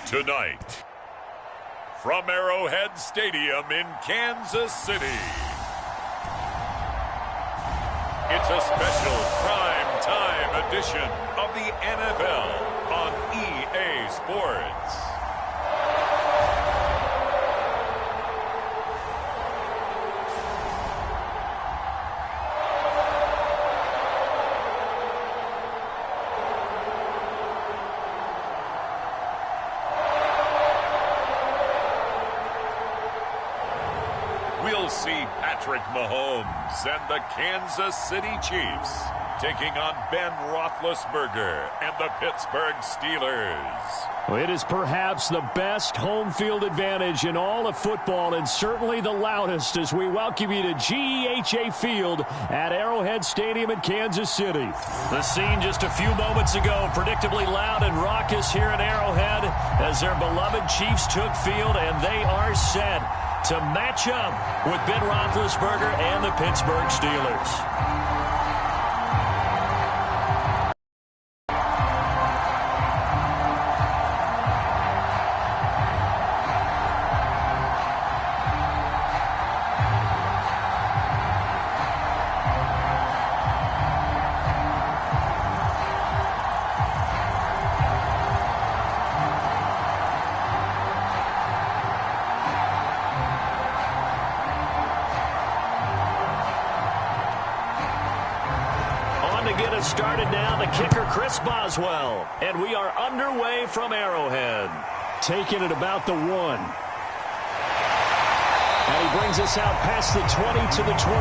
Tonight, from Arrowhead Stadium in Kansas City, it's a special prime time edition of the NFL on EA Sports. We'll see Patrick Mahomes and the Kansas City Chiefs taking on Ben Roethlisberger and the Pittsburgh Steelers. It is perhaps the best home field advantage in all of football, and certainly the loudest, as we welcome you to GEHA Field at Arrowhead Stadium in Kansas City. The scene just a few moments ago, predictably loud and raucous here at Arrowhead as their beloved Chiefs took field, and they are set to match up with Ben Roethlisberger and the Pittsburgh Steelers. Started now, the kicker Chris Boswell, and we are underway from Arrowhead. Taking it about the 1. And he brings us out past the 20 to the 24.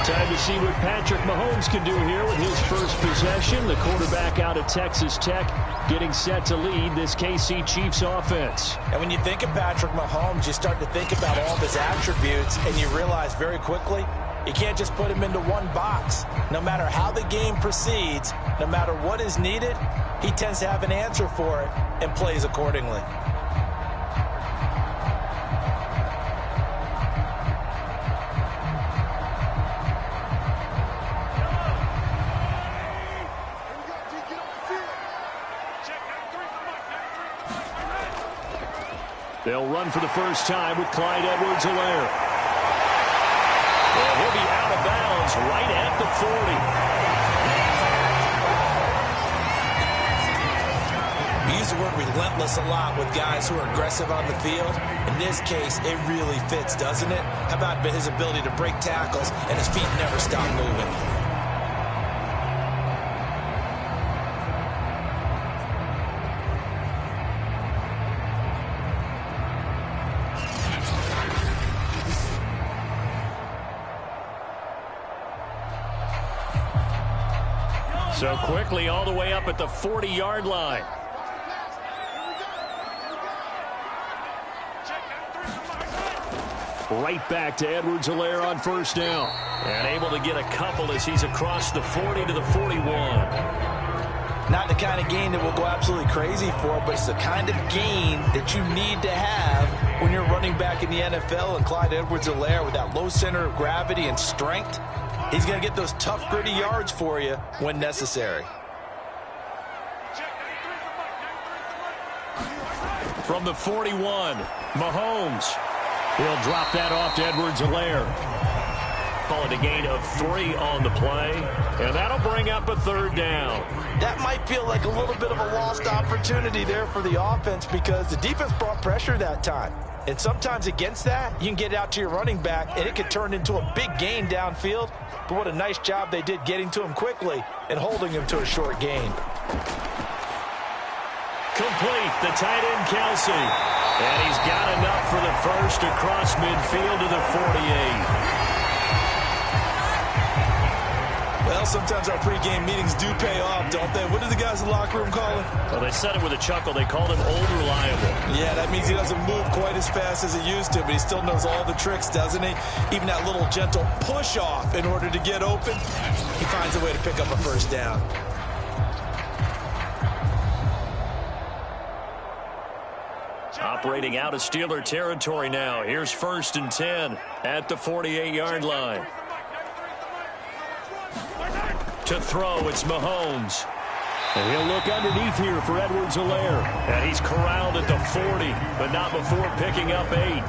Time to see what Patrick Mahomes can do here with his first possession. The quarterback out of Texas Tech getting set to lead this KC Chiefs offense. And when you think of Patrick Mahomes, you start to think about all of his attributes, and you realize very quickly you can't just put him into one box. No matter how the game proceeds, no matter what is needed, he tends to have an answer for it and plays accordingly. They'll run for the first time with Clyde Edwards-Helaire. Well, he'll be out of bounds right at the 40. We use the word relentless a lot with guys who are aggressive on the field. In this case, it really fits, doesn't it? How about his ability to break tackles and his feet never stop moving? So quickly all the way up at the 40-yard line. Right back to Edwards-Helaire on first down. And able to get a couple as he's across the 40 to the 41. Not the kind of gain that we'll go absolutely crazy for, but it's the kind of gain that you need to have when you're running back in the NFL. And Clyde Edwards-Helaire, with that low center of gravity and strength, he's going to get those tough, gritty yards for you when necessary. From the 41, Mahomes. He'll drop that off to Edwards-Helaire. Call it a gain of 3 on the play, and that'll bring up a third down. That might feel like a little bit of a lost opportunity there for the offense because the defense brought pressure that time. And sometimes against that, you can get out to your running back, and it could turn into a big gain downfield. But what a nice job they did getting to him quickly and holding him to a short gain. Complete, the tight end Kelsey. And he's got enough for the first across midfield to the 48. Well, sometimes our pregame meetings do pay off, don't they? What did the guys in the locker room call him? Well, they said it with a chuckle. They called him old reliable. Yeah, that means he doesn't move quite as fast as he used to, but he still knows all the tricks, doesn't he? Even that little gentle push-off in order to get open, he finds a way to pick up a first down. Operating out of Steeler territory now. Here's 1st and 10 at the 48-yard line. To throw, it's Mahomes. And he'll look underneath here for Edwards-Helaire. And he's corralled at the 40, but not before picking up 8.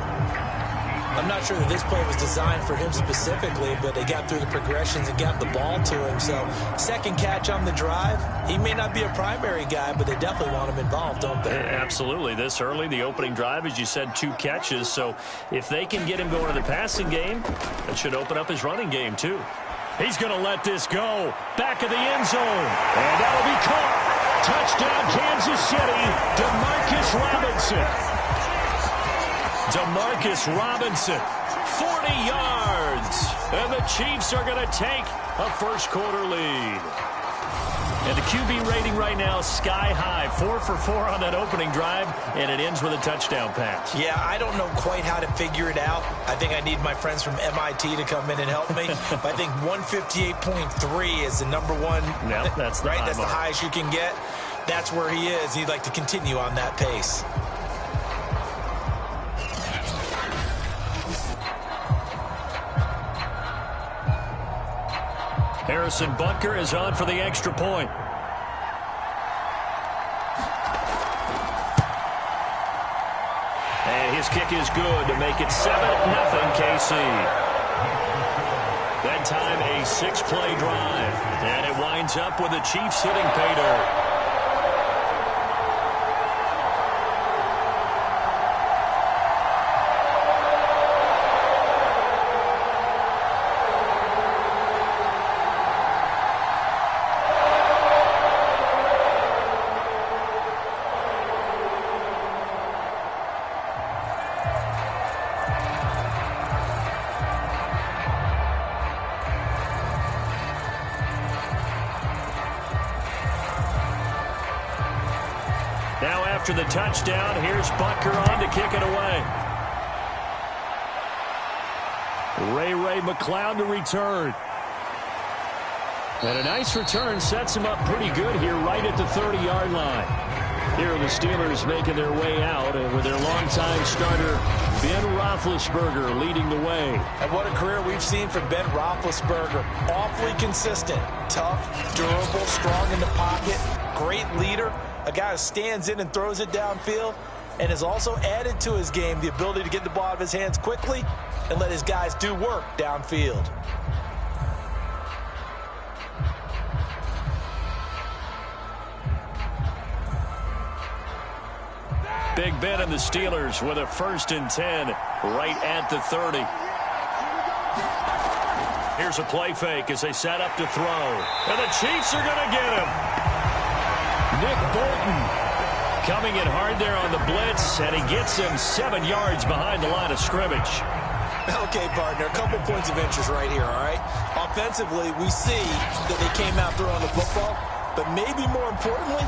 I'm not sure that this play was designed for him specifically, but they got through the progressions and got the ball to him. So second catch on the drive. He may not be a primary guy, but they definitely want him involved, don't they? Absolutely. This early, the opening drive, as you said, 2 catches. So if they can get him going to the passing game, that should open up his running game too. He's going to let this go. Back of the end zone. And that'll be caught. Touchdown, Kansas City. DeMarcus Robinson. DeMarcus Robinson, 40 yards. And the Chiefs are going to take a first-quarter lead. And the QB rating right now is sky high. 4 for 4 on that opening drive, and it ends with a touchdown pass. Yeah, I don't know quite how to figure it out. I think I need my friends from MIT to come in and help me. But I think 158.3 is the number one. No, that's the right. High That's mark. the highest you can get. That's where he is. He'd like to continue on that pace. Harrison Butker is on for the extra point. And his kick is good to make it 7-0 KC. That time a 6-play drive. And it winds up with the Chiefs hitting pay dirt. Now after the touchdown, here's Butker on to kick it away. Ray McCloud to return. And a nice return sets him up pretty good here right at the 30-yard line. Here are the Steelers making their way out, and with their longtime starter, Ben Roethlisberger, leading the way. And what a career we've seen from Ben Roethlisberger. Awfully consistent, tough, durable, strong in the pocket, great leader. A guy who stands in and throws it downfield, and has also added to his game the ability to get the ball out of his hands quickly and let his guys do work downfield. Big Ben and the Steelers with a 1st and 10 right at the 30. Here's a play fake as they set up to throw. And the Chiefs are going to get him. Nick Bolton coming in hard there on the blitz, and he gets him 7 yards behind the line of scrimmage. Okay, partner, a couple points of interest right here, all right? Offensively, we see that they came out throwing the football, but maybe more importantly,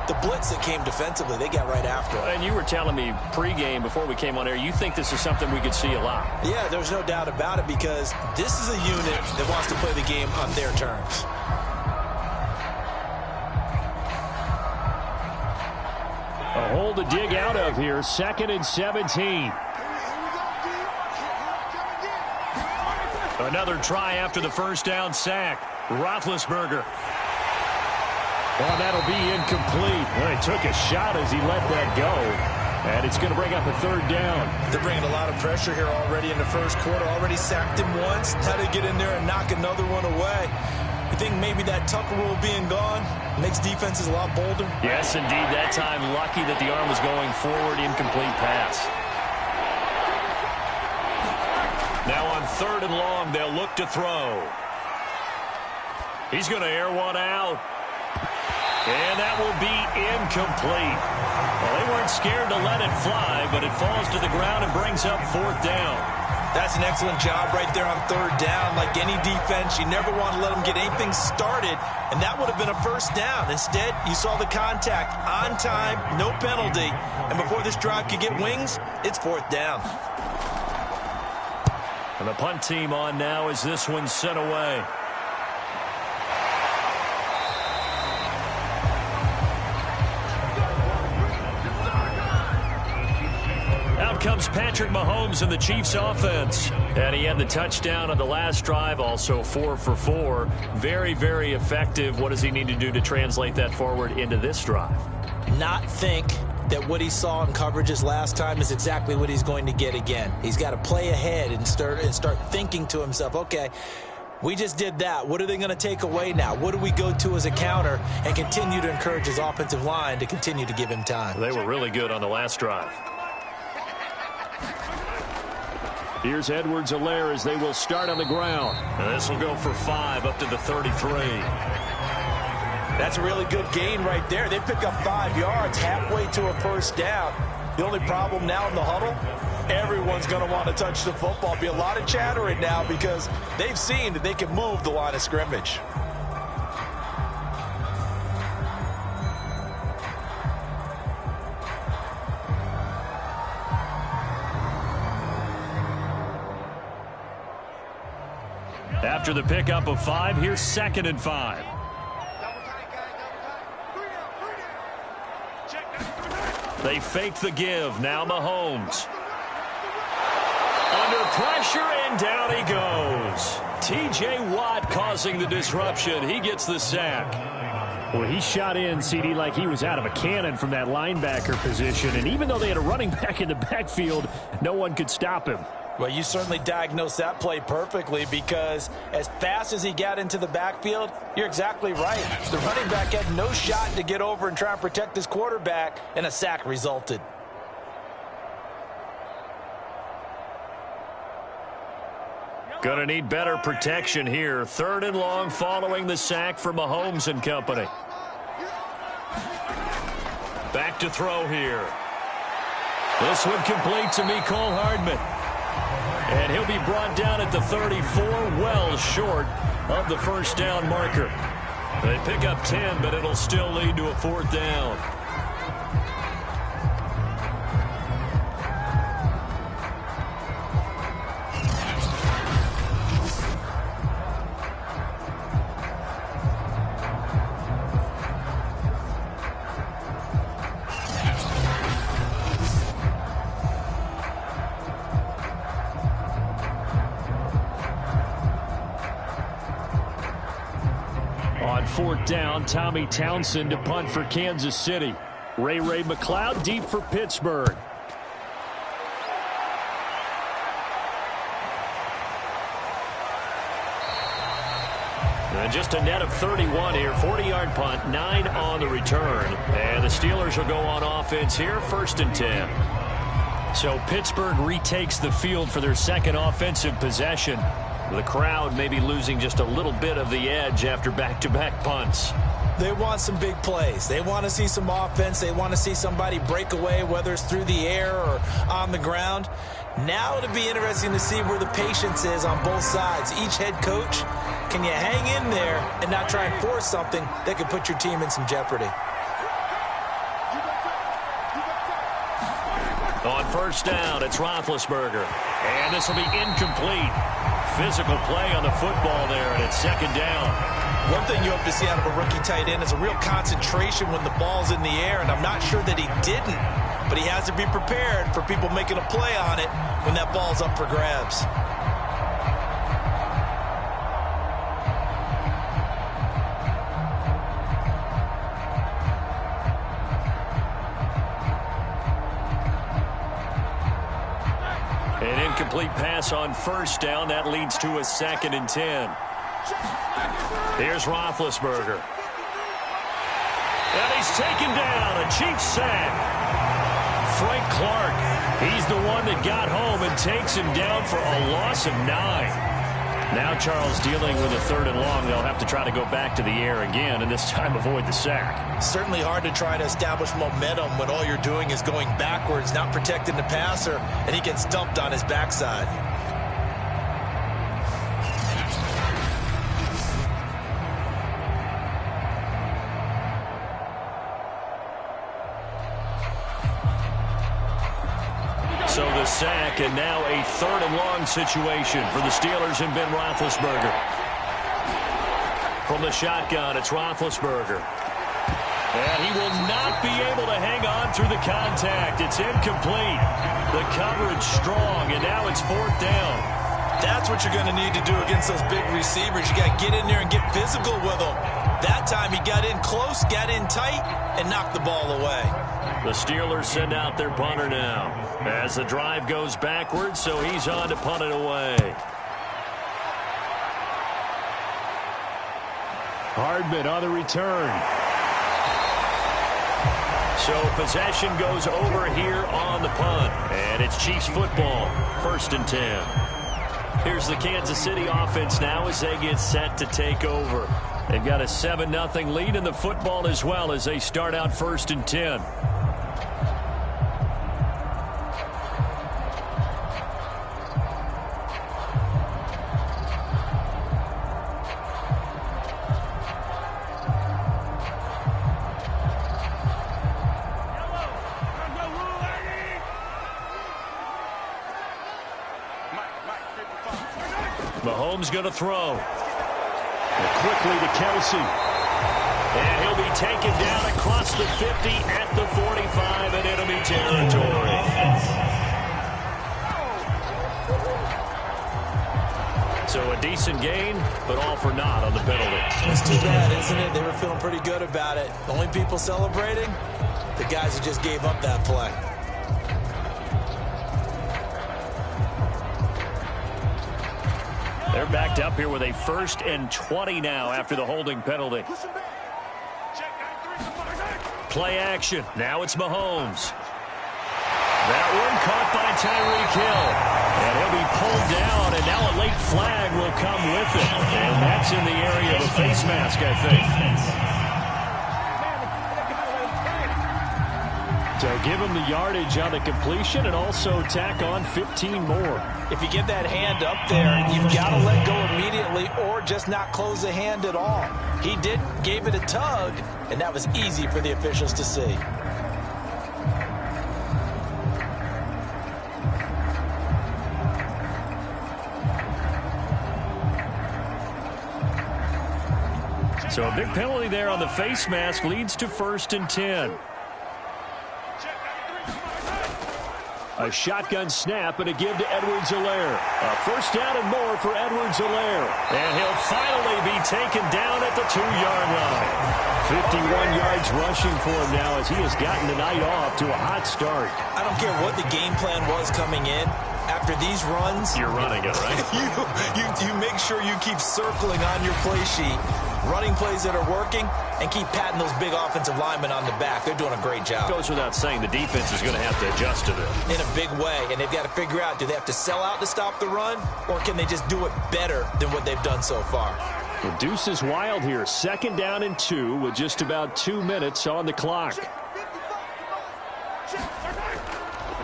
the blitz that came defensively, they got right after it. And you were telling me pregame before we came on air, you think this is something we could see a lot. Yeah, there's no doubt about it, because this is a unit that wants to play the game on their terms. A hole to dig out of here, 2nd and 17. Another try after the first down sack. Roethlisberger. Well, that'll be incomplete. Well, he took a shot as he let that go. And it's going to bring up a 3rd down. They're bringing a lot of pressure here already in the first quarter. Already sacked him once. How to get in there and knock another one away. I think maybe that Tucker rule being gone makes defenses a lot bolder. Yes, indeed. That time, lucky that the arm was going forward. Incomplete pass. Now on 3rd and long, they'll look to throw. He's going to air one out. And that will be incomplete. Well, they weren't scared to let it fly, but it falls to the ground and brings up 4th down. That's an excellent job right there on 3rd down. Like any defense, you never want to let them get anything started, and that would have been a 1st down. Instead, you saw the contact on time, no penalty, and before this drive could get wings, it's 4th down. And the punt team on now as this one's sent away. Out comes Patrick Mahomes in the Chiefs offense. And he had the touchdown on the last drive, also 4 for 4. Very, very effective. What does he need to do to translate that forward into this drive? Not think that what he saw in coverages last time is exactly what he's going to get again. He's got to play ahead and start thinking to himself, okay, we just did that. What are they going to take away now? What do we go to as a counter? And continue to encourage his offensive line to continue to give him time. They were really good on the last drive. Here's Edwards-Helaire as they will start on the ground. And this will go for 5 up to the 33. That's a really good gain right there. They pick up 5 yards halfway to a first down. The only problem now in the huddle, everyone's going to want to touch the football. Be a lot of chattering now because they've seen that they can move the line of scrimmage. After the pickup of 5, here's 2nd and 5. They fake the give. Now Mahomes. Under pressure, and down he goes. T.J. Watt causing the disruption. He gets the sack. Well, he shot in, CD, like he was out of a cannon from that linebacker position. And even though they had a running back in the backfield, no one could stop him. Well, you certainly diagnosed that play perfectly because as fast as he got into the backfield, you're exactly right. The running back had no shot to get over and try and protect his quarterback, and a sack resulted. Gonna need better protection here. 3rd and long following the sack for Mahomes and company. Back to throw here. This one complete to Mecole Hardman. And he'll be brought down at the 34, well short of the first down marker. They pick up 10, but it'll still lead to a 4th down. On 4th down, Tommy Townsend to punt for Kansas City. Ray McCloud deep for Pittsburgh. And just a net of 31 here. 40-yard punt, 9 on the return. And the Steelers will go on offense here, 1st and 10. So Pittsburgh retakes the field for their 2nd offensive possession. The crowd maybe losing just a little bit of the edge after back-to-back punts. They want some big plays. They want to see some offense. They want to see somebody break away, whether it's through the air or on the ground. Now it'll be interesting to see where the patience is on both sides. Each head coach, can you hang in there and not try and force something that could put your team in some jeopardy? On 1st down, it's Roethlisberger. And this will be incomplete. Physical play on the football there, and it's 2nd down. One thing you hope to see out of a rookie tight end is a real concentration when the ball's in the air, and I'm not sure that he didn't, but he has to be prepared for people making a play on it when that ball's up for grabs. An incomplete pass on 1st down. That leads to a 2nd and 10. Here's Roethlisberger. And he's taken down. A Chiefs sack. Frank Clark, he's the one that got home and takes him down for a loss of 9. Now Charles dealing with a 3rd and long. They'll have to try to go back to the air again and this time avoid the sack. Certainly hard to try to establish momentum when all you're doing is going backwards, not protecting the passer, and he gets dumped on his backside. So the sack, and now a 3rd and long situation for the Steelers and Ben Roethlisberger. From the shotgun, it's Roethlisberger. And he will not be able to hang on through the contact. It's incomplete. The coverage strong, and now it's 4th down. That's what you're going to need to do against those big receivers. You got to get in there and get physical with them. That time he got in close, got in tight, and knocked the ball away. The Steelers send out their punter now as the drive goes backwards, so he's on to punt it away. Hardman on the return. So possession goes over here on the punt. And it's Chiefs football, 1st and 10. Here's the Kansas City offense now as they get set to take over. They've got a 7-0 lead in the football as well as they start out 1st and 10. Mahomes going to throw. Quickly to Kelsey. And he'll be taken down across the 50 at the 45 in enemy territory. So a decent gain, but all for naught on the penalty. It's too bad, isn't it? They were feeling pretty good about it. The only people celebrating, the guys who just gave up that play. They're backed up here with a 1st and 20 now after the holding penalty. Play action. Now it's Mahomes. That one caught by Tyreek Hill. And he'll be pulled down, and now a late flag will come with it. And that's in the area of a face mask, I think. So give him the yardage on the completion and also tack on 15 more. If you get that hand up there, you've got to let go immediately or just not close the hand at all. He gave it a tug, and that was easy for the officials to see. So a big penalty there on the face mask leads to 1st and 10. A shotgun snap and a give to Edwards-Helaire. A 1st down and more for Edwards-Helaire. And he'll finally be taken down at the 2-yard line. 51 yards rushing for him now as he has gotten the night off to a hot start. I don't care what the game plan was coming in. After these runs, you're running it, right? you make sure you keep circling on your play sheet, running plays that are working, and keep patting those big offensive linemen on the back. They're doing a great job. Goes without saying the defense is going to have to adjust to this. In a big way, and they've got to figure out, do they have to sell out to stop the run, or can they just do it better than what they've done so far? The deuce is wild here. 2nd down and 2 with just about 2 minutes on the clock.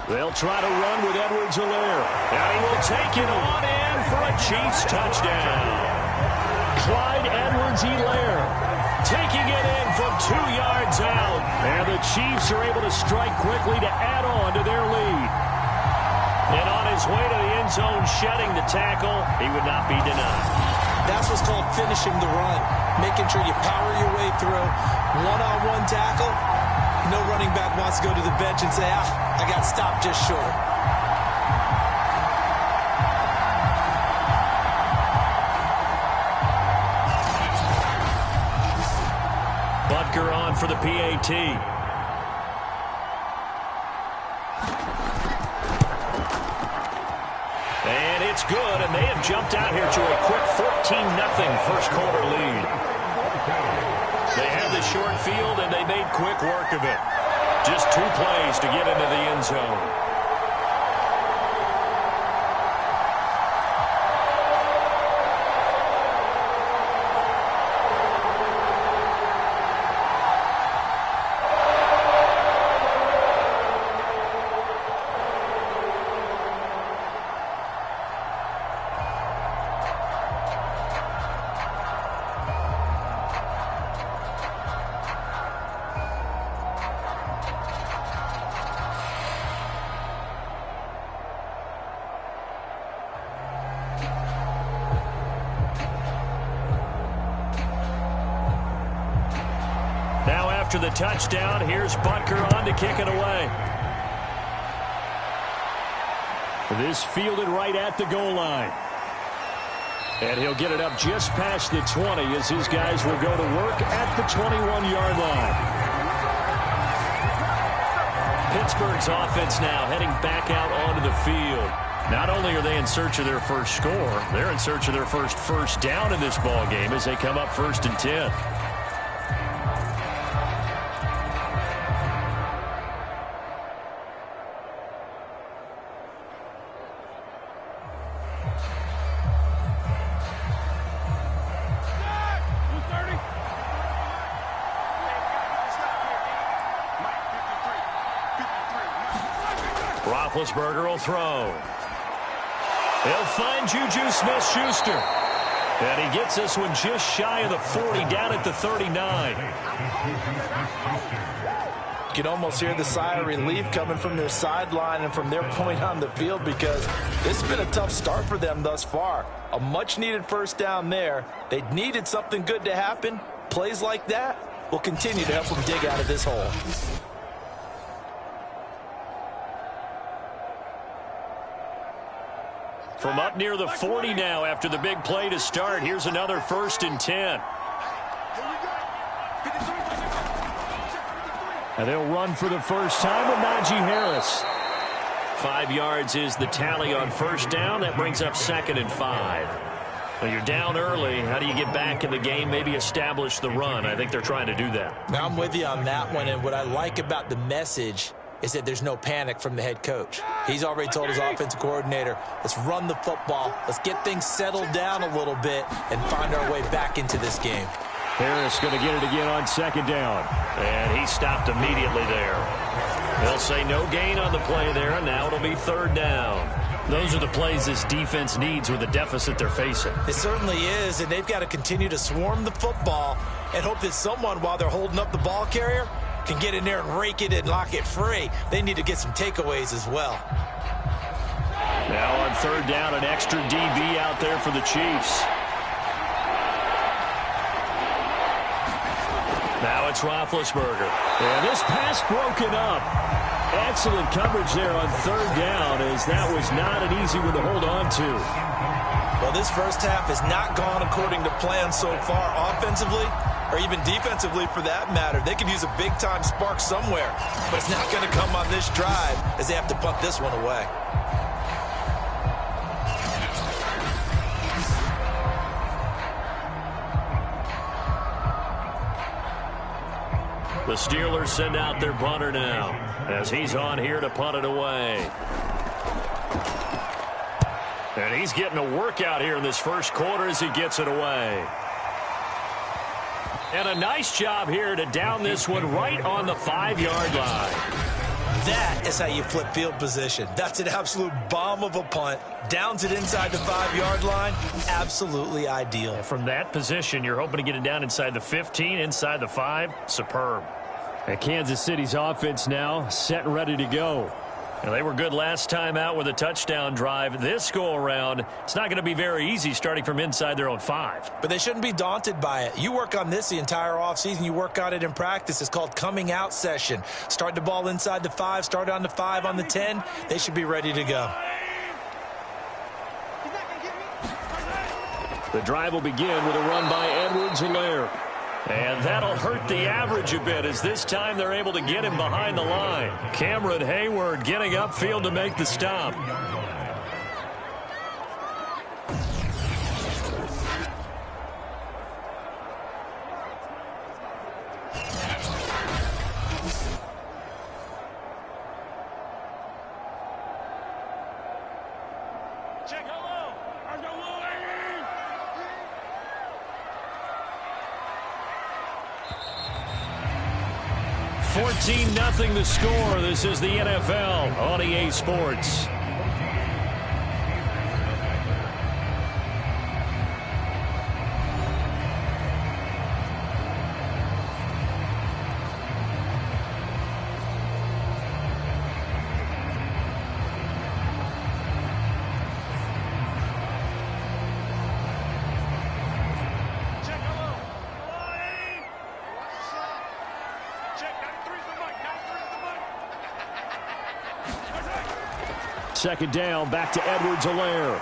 They'll try to run with Edwards-Helaire. And he will take it on in for a Chiefs touchdown. Clyde Edwards-Helaire taking it in from 2 yards out. And the Chiefs are able to strike quickly to add on to their lead. And on his way to the end zone, shedding the tackle, he would not be denied. That's what's called finishing the run. Making sure you power your way through. One-on-one tackle. No running back wants to go to the bench and say, I got stopped just short. Butker on for the PAT. And it's good, and they have jumped out here to a quick 14-0 first quarter lead. They had the short field, and they made quick work of it. Just 2 plays to get into the end zone. after the touchdown. Here's Butker on to kick it away. This fielded right at the goal line. And he'll get it up just past the 20 as his guys will go to work at the 21-yard line. Pittsburgh's offense now heading back out onto the field. Not only are they in search of their first score, they're in search of their first down in this ball game as they come up 1st and 10. Roethlisberger will throw. He'll find Juju Smith-Schuster. And he gets this one just shy of the 40, down at the 39. You can almost hear the sigh of relief coming from their sideline and from their point on the field, because this has been a tough start for them thus far. A much-needed first down there. They needed something good to happen. Plays like that will continue to help them dig out of this hole. From up near the 40 now after the big play to start. Here's another 1st and 10. And they'll run for the first time with Najee Harris. 5 yards is the tally on first down. That brings up 2nd and 5. Well, you're down early. How do you get back in the game, maybe establish the run? I think they're trying to do that. Now, I'm with you on that one, and what I like about the message is that there's no panic from the head coach. He's already told his offensive coordinator, let's run the football, let's get things settled down a little bit and find our way back into this game. Harris going to get it again on 2nd down. And he stopped immediately there. They'll say no gain on the play there, and now it'll be 3rd down. Those are the plays this defense needs with the deficit they're facing. It certainly is, and they've got to continue to swarm the football and hope that someone, while they're holding up the ball carrier, can get in there and rake it and lock it free. They need to get some takeaways as well. Now on 3rd down, an extra DB out there for the Chiefs. Now it's Roethlisberger. And this pass broken up. Excellent coverage there on 3rd down, as that was not an easy one to hold on to. Well, this first half has not gone according to plan so far offensively, or even defensively for that matter. They could use a big-time spark somewhere, but it's not going to come on this drive as they have to punt this one away. The Steelers send out their punter now as he's on here to punt it away. And he's getting a workout here in this first quarter as he gets it away. And a nice job here to down this one right on the 5-yard line. That is how you flip field position. That's an absolute bomb of a punt. Downs it inside the 5-yard line. Absolutely ideal. And from that position, you're hoping to get it down inside the 15, inside the 5. Superb. And Kansas City's offense now set and ready to go. And they were good last time out with a touchdown drive. This go-around, it's not going to be very easy starting from inside their own 5. But they shouldn't be daunted by it. You work on this the entire offseason. You work on it in practice. It's called coming out session. Start the ball inside the 5, start on the 5 on the 10. They should be ready to go. The drive will begin with a run by Edwards-Helaire. And that'll hurt the average a bit, as this time they're able to get him behind the line. Cameron Hayward getting upfield to make the stop. Check hello. 14-0 the score. This is the NFL on EA Sports. second down. Back to Edwards-Helaire.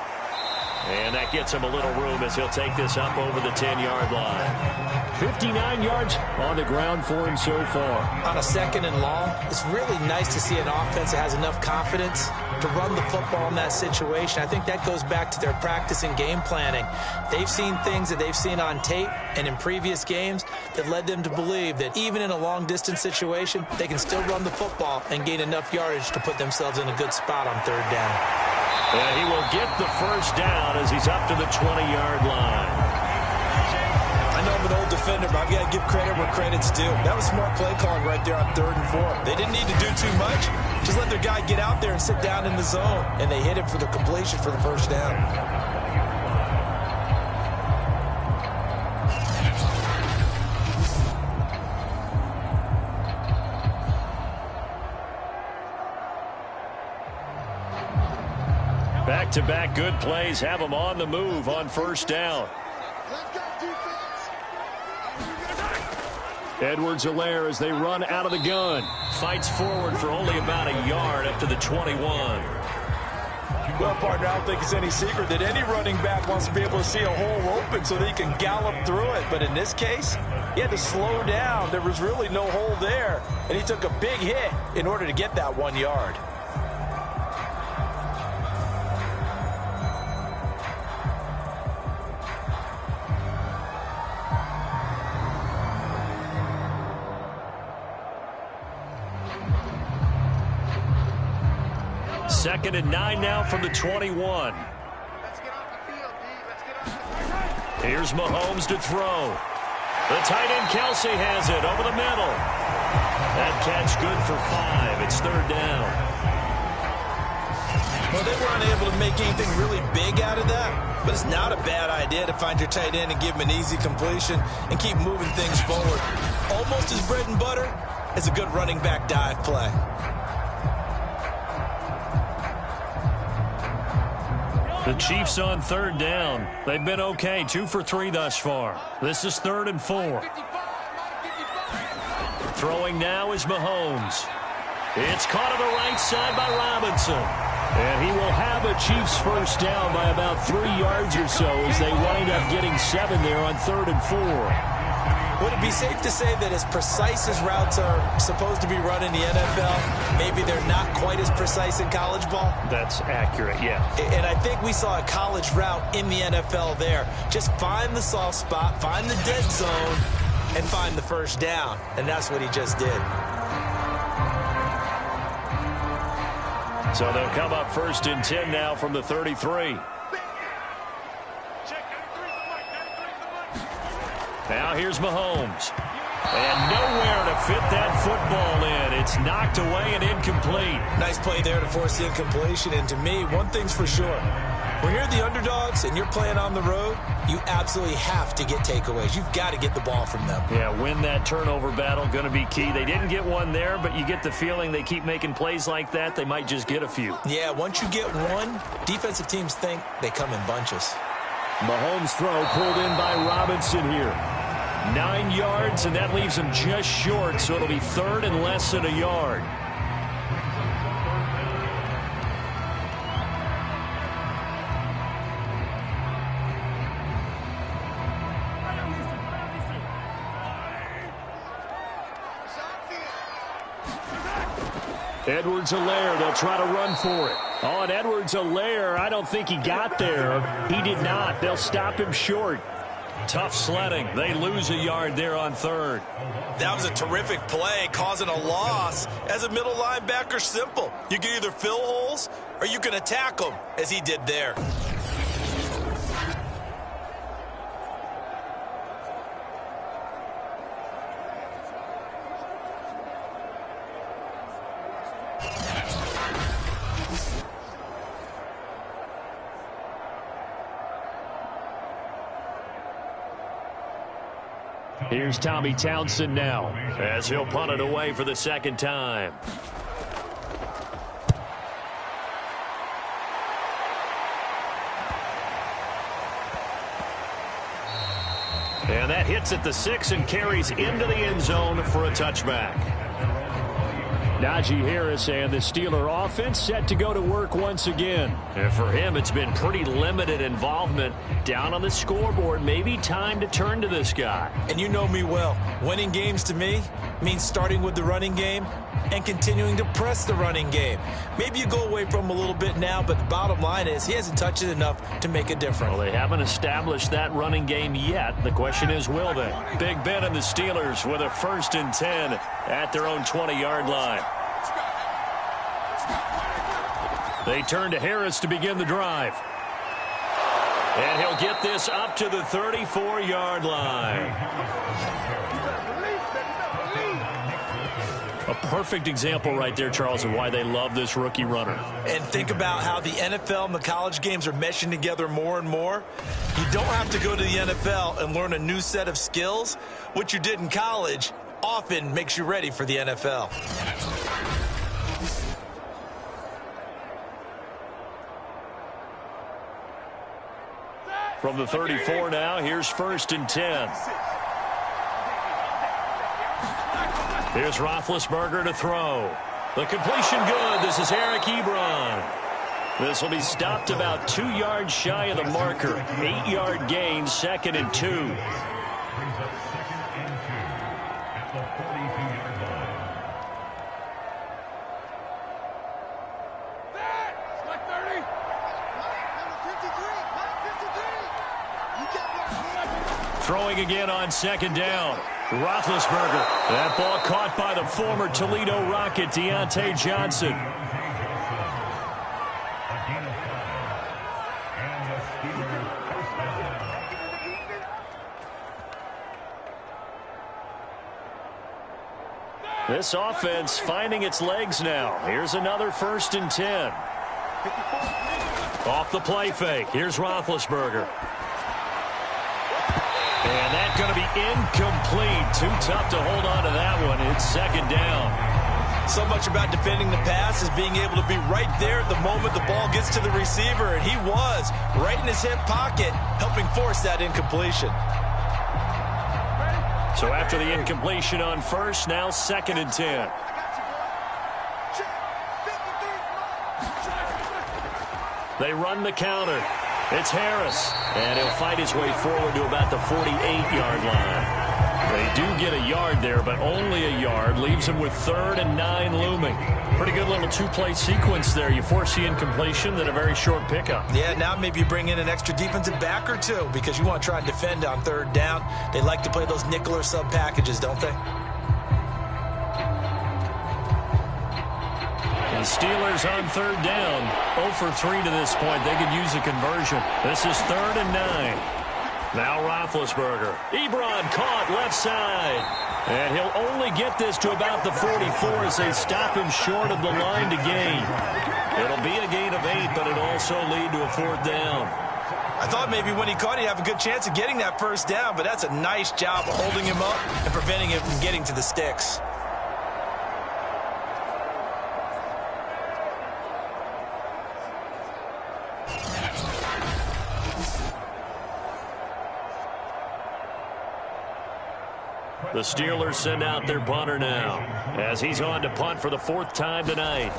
And that gets him a little room as he'll take this up over the 10-yard line. 59 yards on the ground for him so far. On a second and long, it's really nice to see an offense that has enough confidence to run the football in that situation. I think that goes back to their practice and game planning. They've seen things that they've seen on tape and in previous games that led them to believe that even in a long-distance situation, they can still run the football and gain enough yardage to put themselves in a good spot on third down. And he will get the first down as he's up to the 20-yard line. I know I'm an old defender, but I've got to give credit where credit's due. That was smart play calling right there on 3rd and 4. They didn't need to do too much. Just let their guy get out there and sit down in the zone. And they hit him for the completion for the first down. Back-to-back good plays have him on the move on first down. Edwards-Helaire as they run out of the gun. Fights forward for only about a yard up to the 21. Well, partner, I don't think it's any secret that any running back wants to be able to see a hole open so that he can gallop through it. But in this case, he had to slow down. There was really no hole there, and he took a big hit in order to get that 1 yard. Second and 9 now from the 21. Here's Mahomes to throw. The tight end Kelsey has it over the middle. That catch good for 5. It's third down. Well, they were unable to make anything really big out of that, but it's not a bad idea to find your tight end and give him an easy completion and keep moving things forward. Almost as bread and butter as a good running back dive play. The Chiefs on third down. They've been okay, 2 for 3 thus far. This is 3rd and 4. Throwing now is Mahomes. It's caught on the right side by Robinson. And he will have a Chiefs first down by about 3 yards or so as they wind up getting 7 there on 3rd and 4. Would it be safe to say that as precise as routes are supposed to be run in the NFL, maybe they're not quite as precise in college ball? That's accurate, yeah. And I think we saw a college route in the NFL there. Just find the soft spot, find the dead zone, and find the first down. And that's what he just did. So they'll come up 1st and 10 now from the 33. Now here's Mahomes. And nowhere to fit that football in. It's knocked away and incomplete. Nice play there to force the incompletion. And to me, one thing's for sure. When you're the underdogs and you're playing on the road, you absolutely have to get takeaways. You've got to get the ball from them. Yeah, win that turnover battle, going to be key. They didn't get one there, but you get the feeling they keep making plays like that, they might just get a few. Yeah, once you get one, defensive teams think they come in bunches. Mahomes' throw pulled in by Robinson here. 9 yards, and that leaves him just short, so it'll be 3rd and less than a yard. Edwards-Helaire, they'll try to run for it. Oh, and Edwards-Helaire, I don't think he got there. He did not. They'll stop him short. Tough sledding. They lose a yard there on 3rd. That was a terrific play, causing a loss. As a middle linebacker, simple. You can either fill holes or you can attack them, as he did there. Here's Tommy Townsend now, as he'll punt it away for the 2nd time. And that hits at the 6 and carries into the end zone for a touchback. Najee Harris and the Steeler offense set to go to work once again. And for him, it's been pretty limited involvement down on the scoreboard. Maybe time to turn to this guy. And you know me well. Winning games to me means starting with the running game and continuing to press the running game. Maybe you go away from him a little bit now, but the bottom line is he hasn't touched it enough to make a difference. Well, they haven't established that running game yet. The question is, will they? Big Ben and the Steelers with a 1st and 10 at their own 20-yard line. They turn to Harris to begin the drive. And he'll get this up to the 34-yard line. A perfect example right there, Charles, of why they love this rookie runner. And think about how the NFL and the college games are meshing together more and more. You don't have to go to the NFL and learn a new set of skills. What you did in college often makes you ready for the NFL. From the 34 now, here's 1st and 10. Here's Roethlisberger to throw. The completion good. This is Eric Ebron. This will be stopped about 2 yards shy of the marker. 8-yard gain, 2nd and 2. Throwing again on 2nd down. Roethlisberger. That ball caught by the former Toledo Rocket, Deontay Johnson. This offense finding its legs now. Here's another 1st and 10. Off the play fake. Here's Roethlisberger. And that's going to be incomplete. Too tough to hold on to that one. It's 2nd down. So much about defending the pass is being able to be right there at the moment the ball gets to the receiver. And he was right in his hip pocket, helping force that incompletion. So after the incompletion on 1st, now 2nd and 10. They run the counter. It's Harris, and he'll fight his way forward to about the 48-yard line. They do get a yard there, but only a yard. Leaves him with 3rd and 9 looming. Pretty good little 2-play sequence there. You force the incompletion, then a very short pickup. Yeah, now maybe you bring in an extra defensive back or two because you want to try and defend on 3rd down. They like to play those nickel or sub packages, don't they? The Steelers on 3rd down. 0 for 3 to this point. They could use a conversion. This is 3rd and 9. Now Roethlisberger. Ebron caught left side. And he'll only get this to about the 44 as they stop him short of the line to gain. It'll be a gain of 8, but it'll also lead to a 4th down. I thought maybe when he caught, he'd have a good chance of getting that 1st down, but that's a nice job of holding him up and preventing him from getting to the sticks. The Steelers send out their punter now as he's on to punt for the 4th time tonight.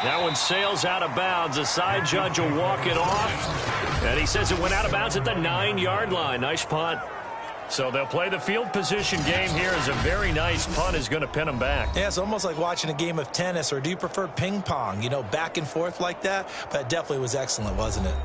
That one sails out of bounds. The side judge will walk it off. And he says it went out of bounds at the 9-yard line. Nice punt. So they'll play the field position game here as a very nice punt is going to pin them back. Yeah, it's almost like watching a game of tennis, or do you prefer ping pong? You know, back and forth like that? But it definitely was excellent, wasn't it?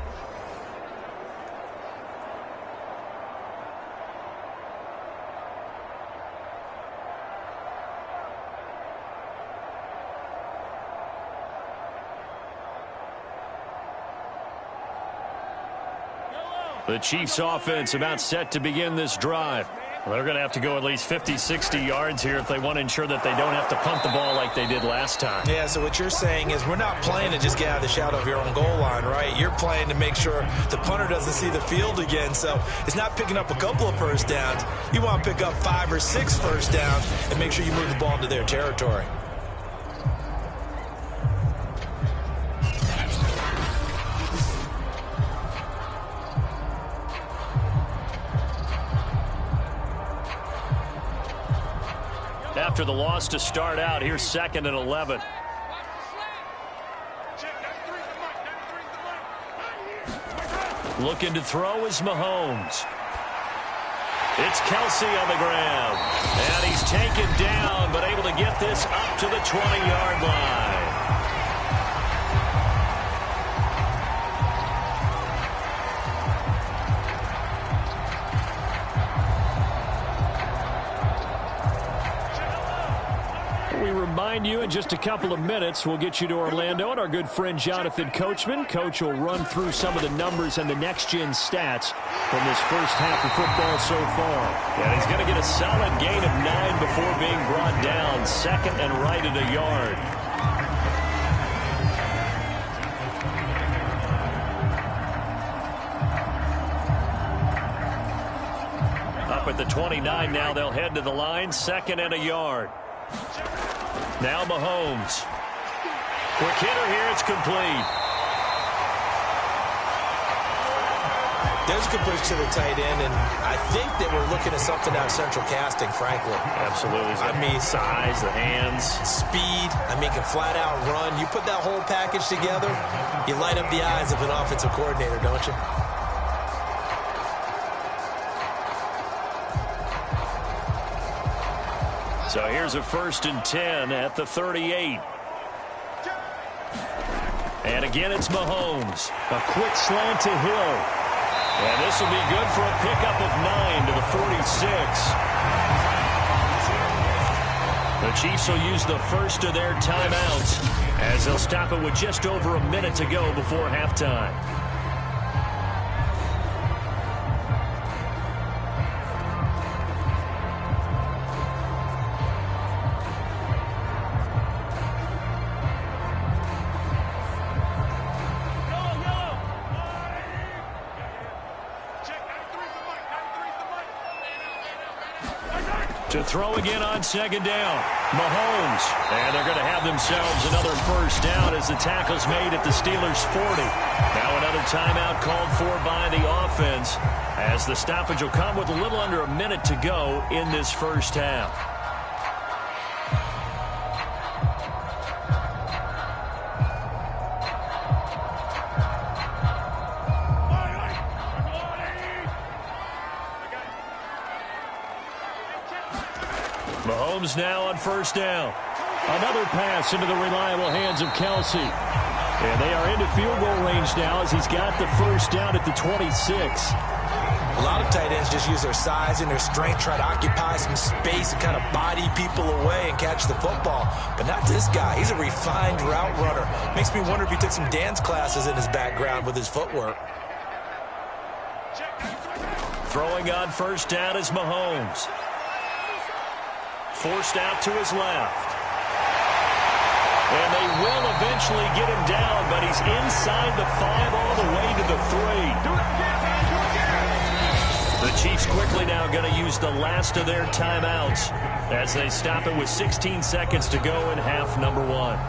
The Chiefs offense about set to begin this drive. Well, they're going to have to go at least 50, 60 yards here if they want to ensure that they don't have to punt the ball like they did last time. Yeah, so what you're saying is we're not playing to just get out of the shadow of your own goal line, right? You're playing to make sure the punter doesn't see the field again. So it's not picking up a couple of 1st downs. You want to pick up 5 or 6 1st downs and make sure you move the ball into their territory. after the loss to start out. Here's 2nd and 11. Looking to throw is Mahomes. It's Kelsey on the ground. And he's taken down, but able to get this up to the 20-yard line. We remind you in just a couple of minutes, we'll get you to Orlando and our good friend Jonathan Coachman. Coach will run through some of the numbers and the next-gen stats from this first half of football so far. Yeah, he's going to get a solid gain of 9 before being brought down. 2nd and right at a yard. Up at the 29 now, they'll head to the line. 2nd and a yard. Now Mahomes. Quick hitter here, it's complete. There's completion to the tight end, and I think that we're looking at something out of central casting, frankly. Absolutely. I mean, size, the hands. Speed, can flat out run. You put that whole package together, you light up the eyes of an offensive coordinator, don't you? So here's a 1st and 10 at the 38. And again, it's Mahomes. A quick slant to Hill. And this will be good for a pickup of 9 to the 46. The Chiefs will use the first of their timeouts as they'll stop it with just over a minute to go before halftime. To throw again on 2nd down. Mahomes. And they're going to have themselves another 1st down as the tackle's made at the Steelers' 40. Now another timeout called for by the offense as the stoppage will come with a little under a minute to go in this first half. Mahomes now on 1st down. Another pass into the reliable hands of Kelsey. And they are into field goal range now as he's got the 1st down at the 26. A lot of tight ends just use their size and their strength, try to occupy some space and kind of body people away and catch the football. But not this guy. He's a refined route runner. Makes me wonder if he took some dance classes in his background with his footwork. Throwing on 1st down is Mahomes. Forced out to his left. And they will eventually get him down, but he's inside the 5 all the way to the 3. The Chiefs quickly now going to use the last of their timeouts as they stop it with 16 seconds to go in half number 1.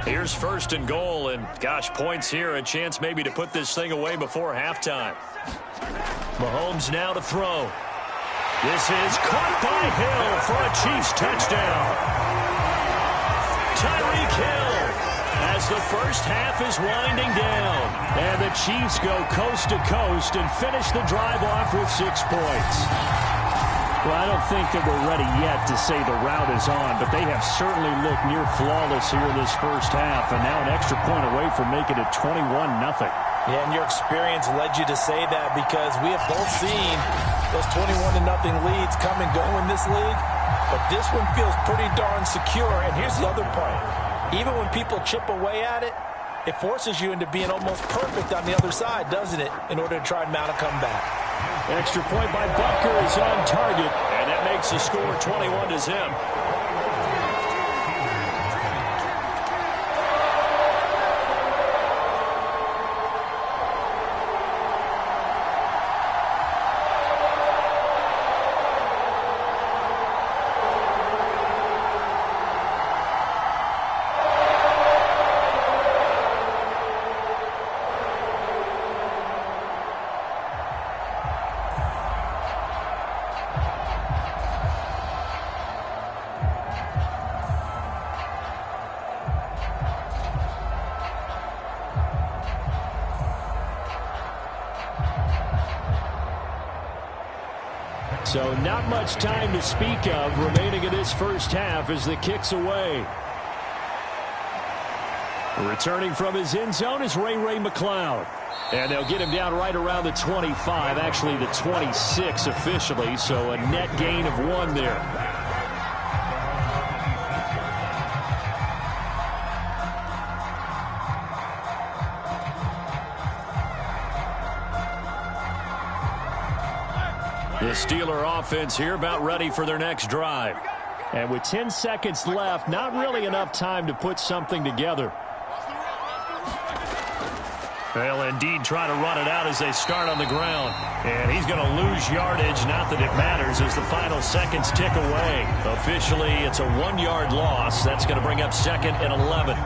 Here's 1st and goal, and gosh, points here, a chance maybe to put this thing away before halftime. Mahomes now to throw. This is caught by Hill for a Chiefs touchdown. Tyreek Hill as the first half is winding down. And the Chiefs go coast to coast and finish the drive off with 6 points. Well, I don't think that we're ready yet to say the route is on, but they have certainly looked near flawless here in this first half, and now an extra point away from making it 21-0. Yeah, and your experience led you to say that because we have both seen those 21-0 leads come and go in this league, but this one feels pretty darn secure. And here's the other part. Even when people chip away at it, it forces you into being almost perfect on the other side, doesn't it, in order to try and mount a comeback. Extra point by Butker is on target. And that makes the score 21-0. So not much time to speak of remaining in this first half as the kick's away. Returning from his end zone is Ray McLeod. And they'll get him down right around the 25, actually the 26 officially, so a net gain of 1 there. The Steeler offense here about ready for their next drive. And with 10 seconds left, not really enough time to put something together. They'll indeed try to run it out as they start on the ground. And he's going to lose yardage, not that it matters, as the final seconds tick away. Officially, it's a 1-yard loss. That's going to bring up 2nd and 11.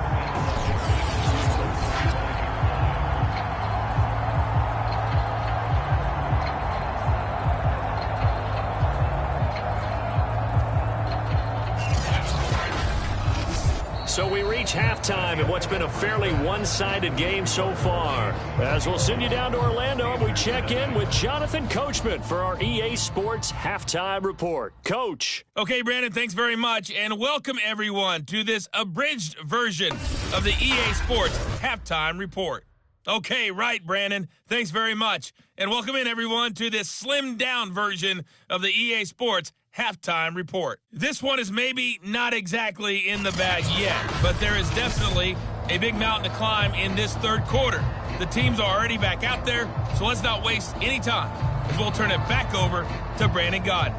So we reach halftime in what's been a fairly one-sided game so far. As we'll send you down to Orlando, we check in with Jonathan Coachman for our EA Sports Halftime Report. Coach. Okay, Brandon, thanks very much, and welcome everyone to this abridged version of the EA Sports Halftime Report. Okay, right, Brandon. Thanks very much. And welcome in, everyone, to this slimmed-down version of the EA Sports Halftime Report. This one is maybe not exactly in the bag yet, but there is definitely a big mountain to climb in this third quarter. The teams are already back out there, so let's not waste any time, as we'll turn it back over to Brandon Godden.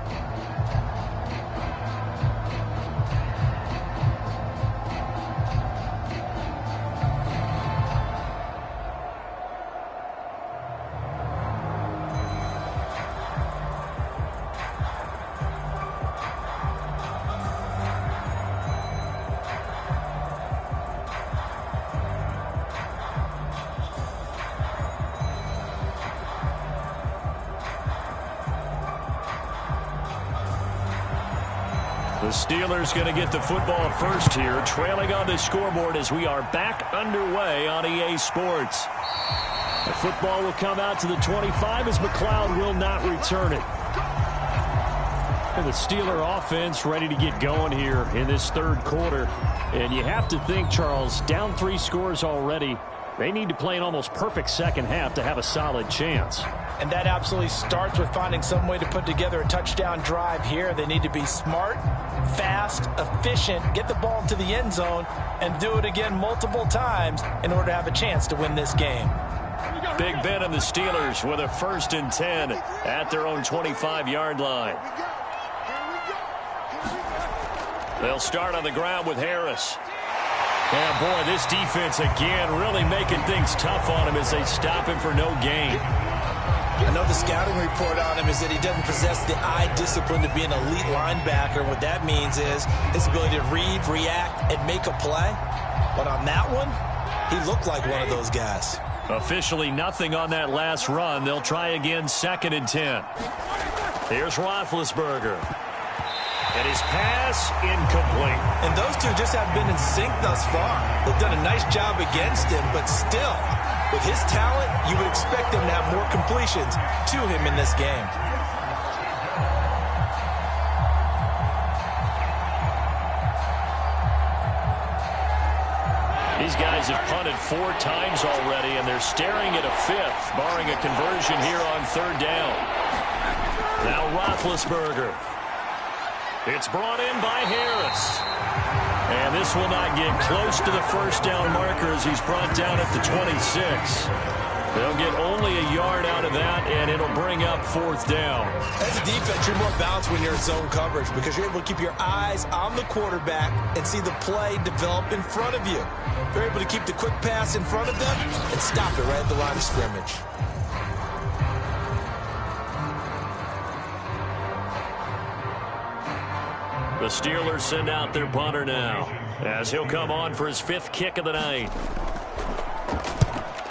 The Steelers going to get the football first here, trailing on the scoreboard as we are back underway on EA Sports. The football will come out to the 25 as McLeod will not return it. And the Steeler offense ready to get going here in this third quarter. And you have to think, Charles, down 3 scores already. They need to play an almost perfect second half to have a solid chance. And that absolutely starts with finding some way to put together a touchdown drive here. They need to be smart, fast, efficient, get the ball into the end zone, and do it again multiple times in order to have a chance to win this game. Big Ben and the Steelers with a 1st and 10 at their own 25-yard line. They'll start on the ground with Harris. And, boy, this defense again really making things tough on him as they stop him for no gain. I know the scouting report on him is that he doesn't possess the eye discipline to be an elite linebacker. What that means is his ability to read, react, and make a play. But on that one, he looked like one of those guys. Officially nothing on that last run. They'll try again 2nd and 10. Here's Roethlisberger. And his pass incomplete. And those two just haven't been in sync thus far. They've done a nice job against him, but still, with his talent, you would expect them to have more completions to him in this game. These guys have punted 4 times already, and they're staring at a 5th, barring a conversion here on 3rd down. Now Roethlisberger. It's brought in by Harris. And this will not get close to the 1st down marker as he's brought down at the 26. They'll get only a yard out of that, and it'll bring up 4th down. As a defense, you're more balanced when you're in zone coverage because you're able to keep your eyes on the quarterback and see the play develop in front of you. You're able to keep the quick pass in front of them and stop it right at the line of scrimmage. The Steelers send out their punter now as he'll come on for his 5th kick of the night.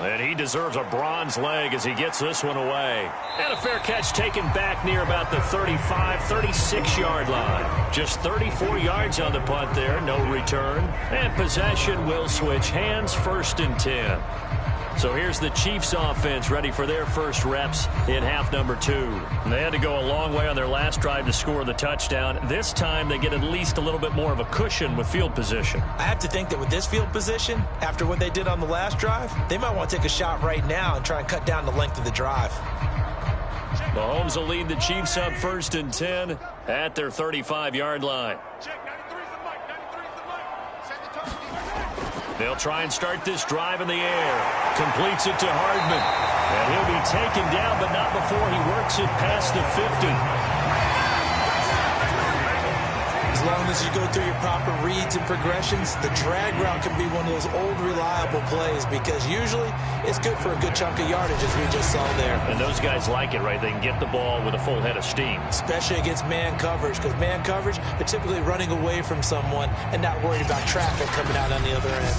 And he deserves a bronze leg as he gets this one away. And a fair catch taken back near about the 35, 36-yard line. Just 34 yards on the punt there, no return. And possession will switch hands, 1st and 10. So here's the Chiefs offense ready for their first reps in half number 2. They had to go a long way on their last drive to score the touchdown. This time they get at least a little bit more of a cushion with field position. I have to think that with this field position, after what they did on the last drive, they might want to take a shot right now and try and cut down the length of the drive. Mahomes will lead the Chiefs up 1st and 10 at their 35-yard line. They'll try and start this drive in the air. Completes it to Hardman. And he'll be taken down, but not before he works it past the 50. As long as you go through your proper reads and progressions, the drag route can be one of those old reliable plays because usually it's good for a good chunk of yardage, as we just saw there. And those guys like it, right? They can get the ball with a full head of steam. Especially against man coverage, because man coverage, they're typically running away from someone and not worried about traffic coming out on the other end.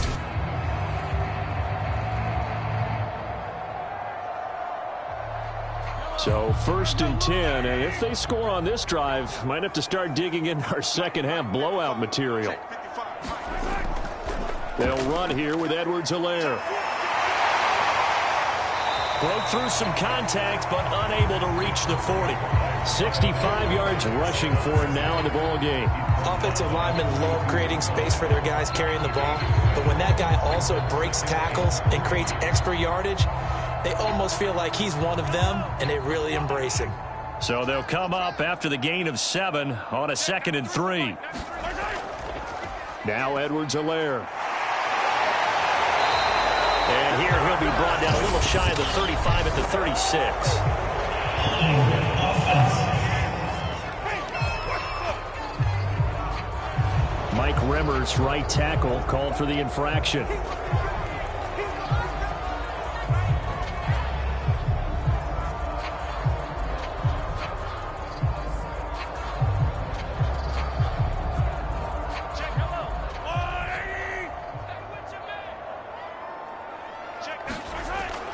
So 1st and 10, and if they score on this drive, might have to start digging in our second half blowout material. They'll run here with Edwards-Helaire. Broke through some contact, but unable to reach the 40. 65 yards rushing for him now in the ball game. Offensive linemen love creating space for their guys carrying the ball, but when that guy also breaks tackles and creates extra yardage, they almost feel like he's one of them, and they really embrace him. So they'll come up after the gain of 7 on a 2nd and 3. Now Edwards-Helaire. And here he'll be brought down a little shy of the 35 at the 36. Mike Remmers, right tackle, called for the infraction.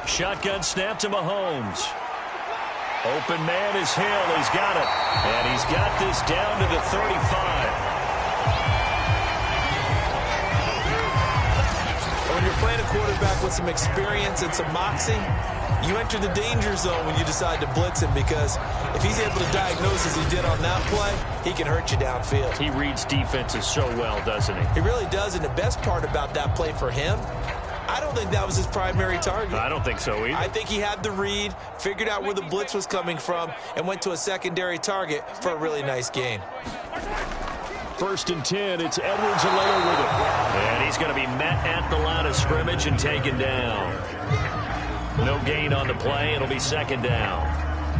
Shotgun snap to Mahomes. Open man is Hill. He's got it. And he's got this down to the 35. When you're playing a quarterback with some experience and some moxie, you enter the danger zone when you decide to blitz him, because if he's able to diagnose as he did on that play, he can hurt you downfield. He reads defenses so well, doesn't he? He really does, and the best part about that play for him, I don't think that was his primary target. I don't think so either. I think he had the read, figured out where the blitz was coming from, and went to a secondary target for a really nice gain. 1st and 10, it's Edwards-Helaire with it. And he's going to be met at the line of scrimmage and taken down. No gain on the play. It'll be 2nd down.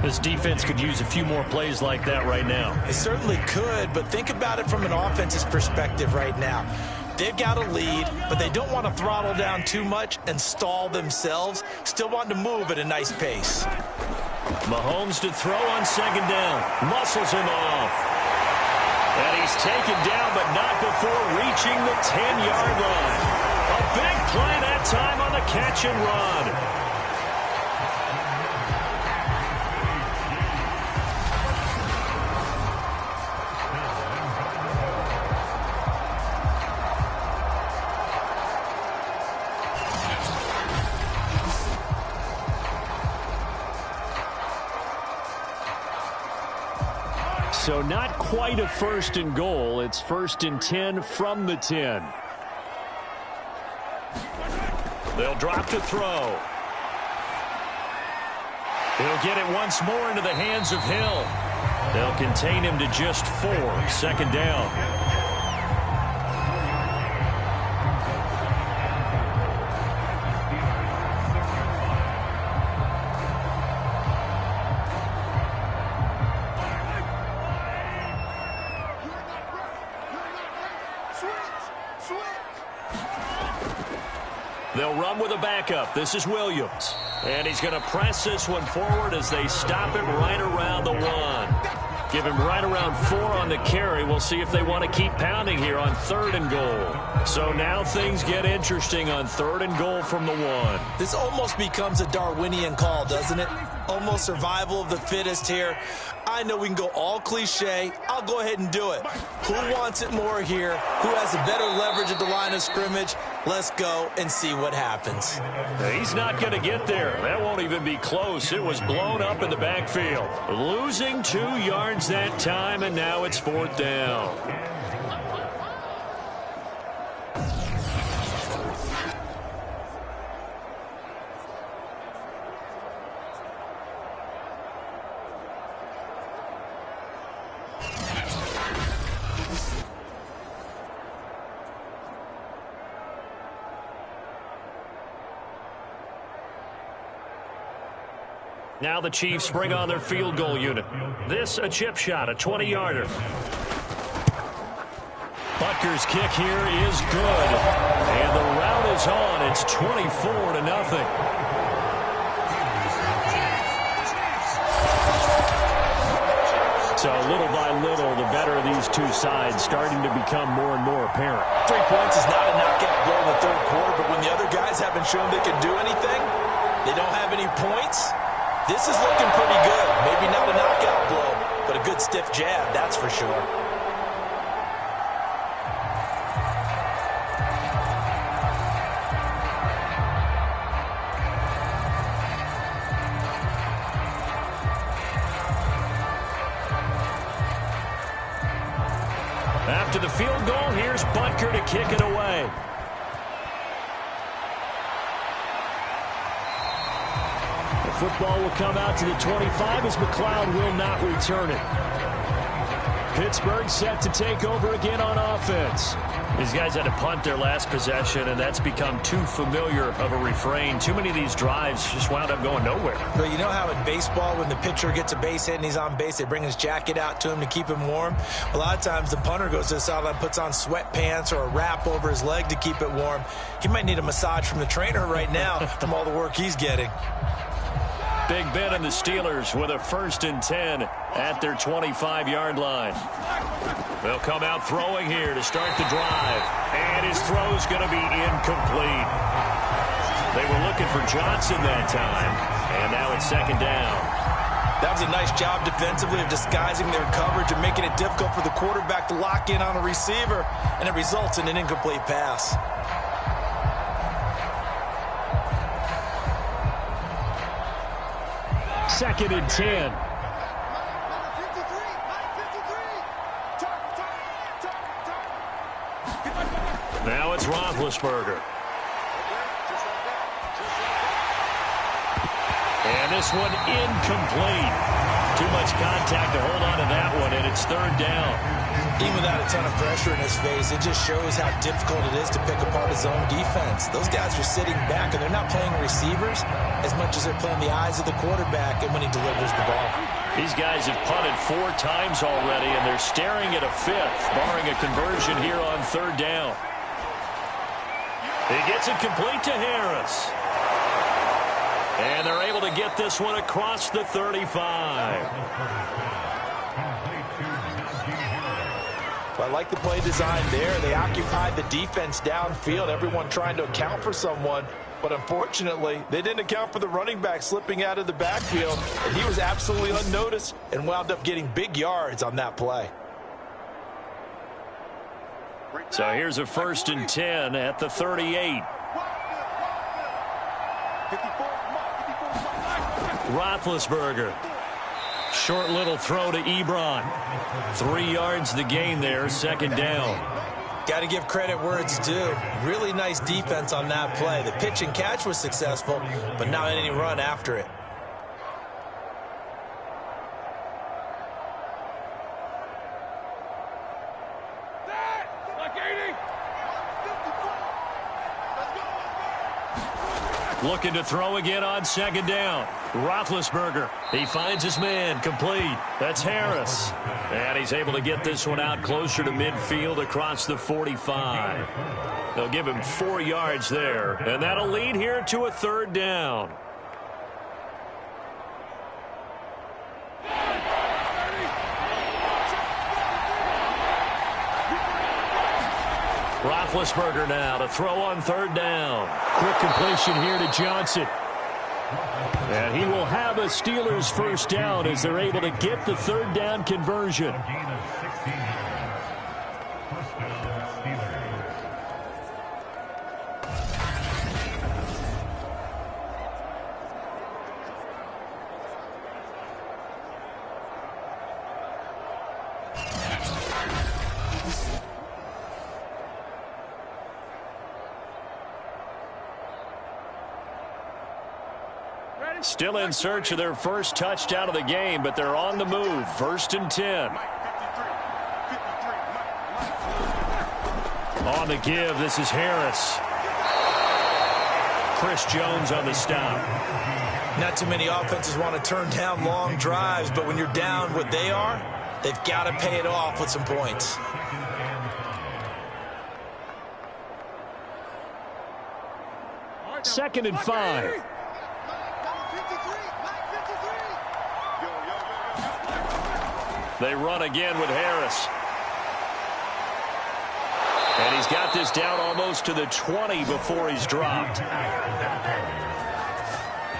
This defense could use a few more plays like that right now. It certainly could, but think about it from an offense's perspective right now. They've got a lead, but they don't want to throttle down too much and stall themselves. Still want to move at a nice pace. Mahomes to throw on 2nd down. Muscles him off. And he's taken down, but not before reaching the 10-yard line. A big play that time on the catch and run. So not quite a 1st and goal. It's 1st and 10 from the 10. They'll drop to throw. He'll get it once more into the hands of Hill. They'll contain him to just 4. 2nd down. They'll run with a backup. This is Williams. And he's going to press this one forward as they stop him right around the 1. Give him right around 4 on the carry. We'll see if they want to keep pounding here on 3rd and goal. So now things get interesting on 3rd and goal from the 1. This almost becomes a Darwinian call, doesn't it? Almost survival of the fittest here. I know we can go all cliche. I'll go ahead and do it. Who wants it more here? Who has a better leverage at the line of scrimmage? Let's go and see what happens. He's not going to get there. That won't even be close. It was blown up in the backfield. Losing 2 yards that time, and now it's 4th down. Now the Chiefs bring on their field goal unit. This a chip shot, a 20-yarder. Butker's kick here is good. And the route is on. It's 24-0. So little by little, the better of these two sides starting to become more and more apparent. 3 points is not a knockout blow in the third quarter, but when the other guys haven't shown they can do anything, they don't have any points. This is looking pretty good. Maybe not a knockout blow, but a good stiff jab, that's for sure. After the field goal, here's Butker to kick it away. Football will come out to the 25 as McLeod will not return it. Pittsburgh set to take over again on offense. These guys had to punt their last possession, and that's become too familiar of a refrain. Too many of these drives just wound up going nowhere. But you know how in baseball, when the pitcher gets a base hit and he's on base, they bring his jacket out to him to keep him warm? A lot of times the punter goes to the sideline, puts on sweatpants or a wrap over his leg to keep it warm. He might need a massage from the trainer right now from all the work he's getting. Big Ben and the Steelers with a 1st and 10 at their 25-yard line. They'll come out throwing here to start the drive. And his throw's going to be incomplete. They were looking for Johnson that time. And now it's 2nd down. That was a nice job defensively of disguising their coverage and making it difficult for the quarterback to lock in on a receiver. And it results in an incomplete pass. 2nd and 10. Now it's Roethlisberger. And this one incomplete. Too much contact to hold on to that one, and it's 3rd down. Even without a ton of pressure in his face, it just shows how difficult it is to pick apart his own defense. Those guys are sitting back, and they're not playing receivers as much as they're playing the eyes of the quarterback and when he delivers the ball. These guys have punted 4 times already, and they're staring at a 5th, barring a conversion here on 3rd down. He gets it complete to Harris. And they're able to get this one across the 35. I like the play design there. They occupied the defense downfield, everyone trying to account for someone. But unfortunately, they didn't account for the running back slipping out of the backfield. And he was absolutely unnoticed and wound up getting big yards on that play. So here's a 1st and 10 at the 38. Roethlisberger. Short little throw to Ebron. 3 yards the gain there, 2nd down. Got to give credit where it's due. Really nice defense on that play. The pitch and catch was successful, but not any run after it. Looking to throw again on 2nd down. Roethlisberger. He finds his man. Complete. That's Harris. And he's able to get this one out closer to midfield across the 45. They'll give him 4 yards there. And that'll lead here to a 3rd down. Roethlisberger now to throw on 3rd down. Quick completion here to Johnson. And he will have a Steelers 1st down as they're able to get the 3rd down conversion. Still in search of their first touchdown of the game, but they're on the move. 1st and 10. On the give, this is Harris. Chris Jones on the stop. Not too many offenses want to turn down long drives, but when you're down what they are, they've got to pay it off with some points. Second and 5. They run again with Harris. And he's got this down almost to the 20 before he's dropped.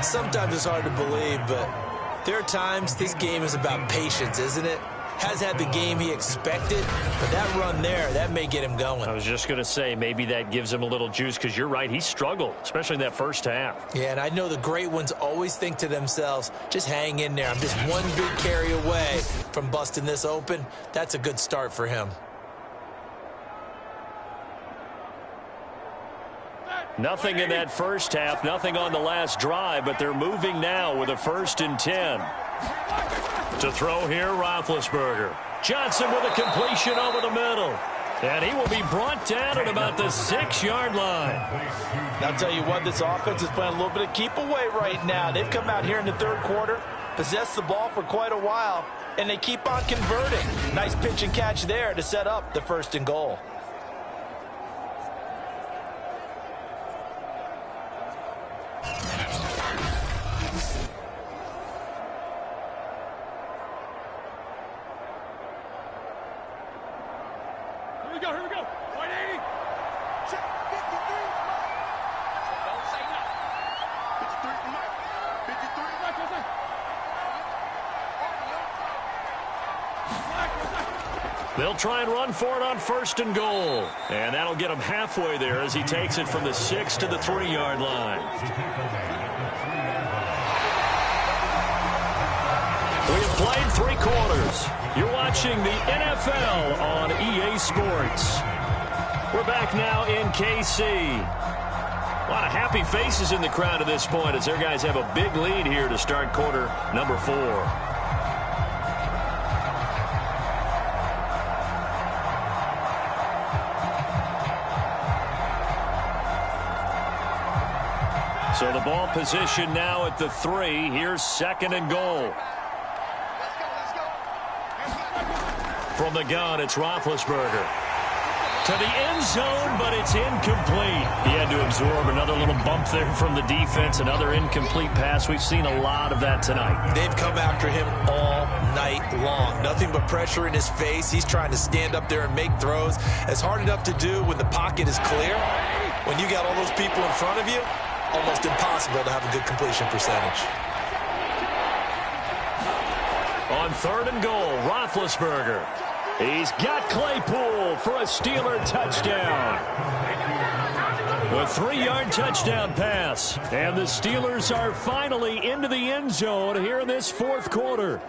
Sometimes it's hard to believe, but there are times this game is about patience, isn't it? Has had the game he expected, but that run there, that may get him going. I was just going to say, maybe that gives him a little juice, because you're right, he struggled, especially in that first half. Yeah, and I know the great ones always think to themselves, just hang in there. I'm just one big carry away from busting this open. That's a good start for him. Nothing in that first half, nothing on the last drive, but they're moving now with a 1st and 10. To throw here, Roethlisberger. Johnson with a completion over the middle. And he will be brought down at about the 6-yard line. I'll tell you what, this offense is playing a little bit of keep away right now. They've come out here in the third quarter, possessed the ball for quite a while, and they keep on converting. Nice pitch and catch there to set up the 1st and goal. Here we go. 180. Check. 53. Don't say nothing. 53. They'll try and run for it on 1st and goal. And that'll get him halfway there as he takes it from the 6 to the 3-yard line. We have played 3 quarters. You're watching the NFL on EA Sports. We're back now in KC. A lot of happy faces in the crowd at this point as their guys have a big lead here to start quarter number 4. So the ball position now at the 3. Here's 2nd and goal. From the gun, it's Roethlisberger. To the end zone, but it's incomplete. He had to absorb another little bump there from the defense, another incomplete pass. We've seen a lot of that tonight. They've come after him all night long. Nothing but pressure in his face. He's trying to stand up there and make throws. It's hard enough to do when the pocket is clear. When you got all those people in front of you, almost impossible to have a good completion percentage. On 3rd and goal, Roethlisberger. He's got Claypool for a Steeler touchdown. A 3-yard touchdown pass. And the Steelers are finally into the end zone here in this 4th quarter.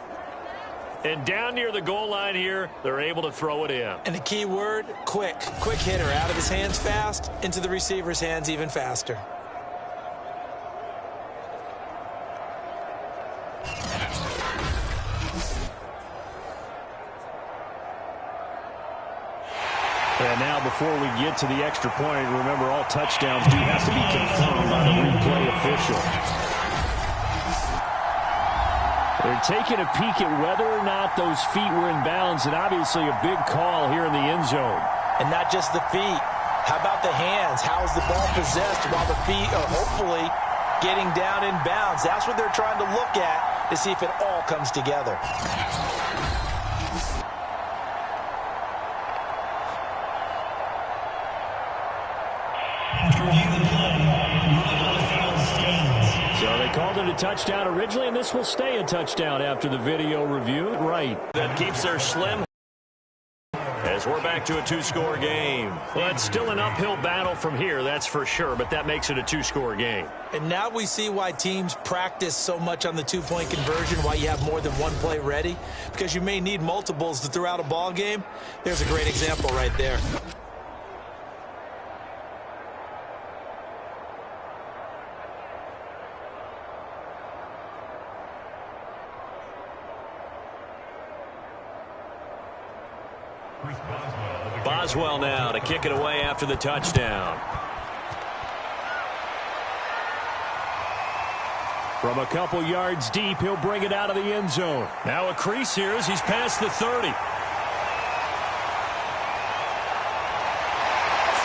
And down near the goal line here, they're able to throw it in. And the key word, quick. Quick hitter, out of his hands fast, into the receiver's hands even faster. And now before we get to the extra point, remember all touchdowns do have to be confirmed by the replay official. They're taking a peek at whether or not those feet were in bounds, and obviously a big call here in the end zone. And not just the feet. How about the hands? How is the ball possessed while the feet are hopefully getting down in bounds? That's what they're trying to look at to see if it all comes together. So they called it a touchdown originally, and this will stay a touchdown after the video review. Right. That keeps their slim as we're back to a 2-score game. Well, it's still an uphill battle from here, that's for sure, but that makes it a 2-score game. And now we see why teams practice so much on the 2-point conversion, why you have more than one play ready, because you may need multiples to throw out a ball game. There's a great example right there. Boswell now to kick it away after the touchdown. From a couple yards deep, he'll bring it out of the end zone. Now a crease here as he's past the 30.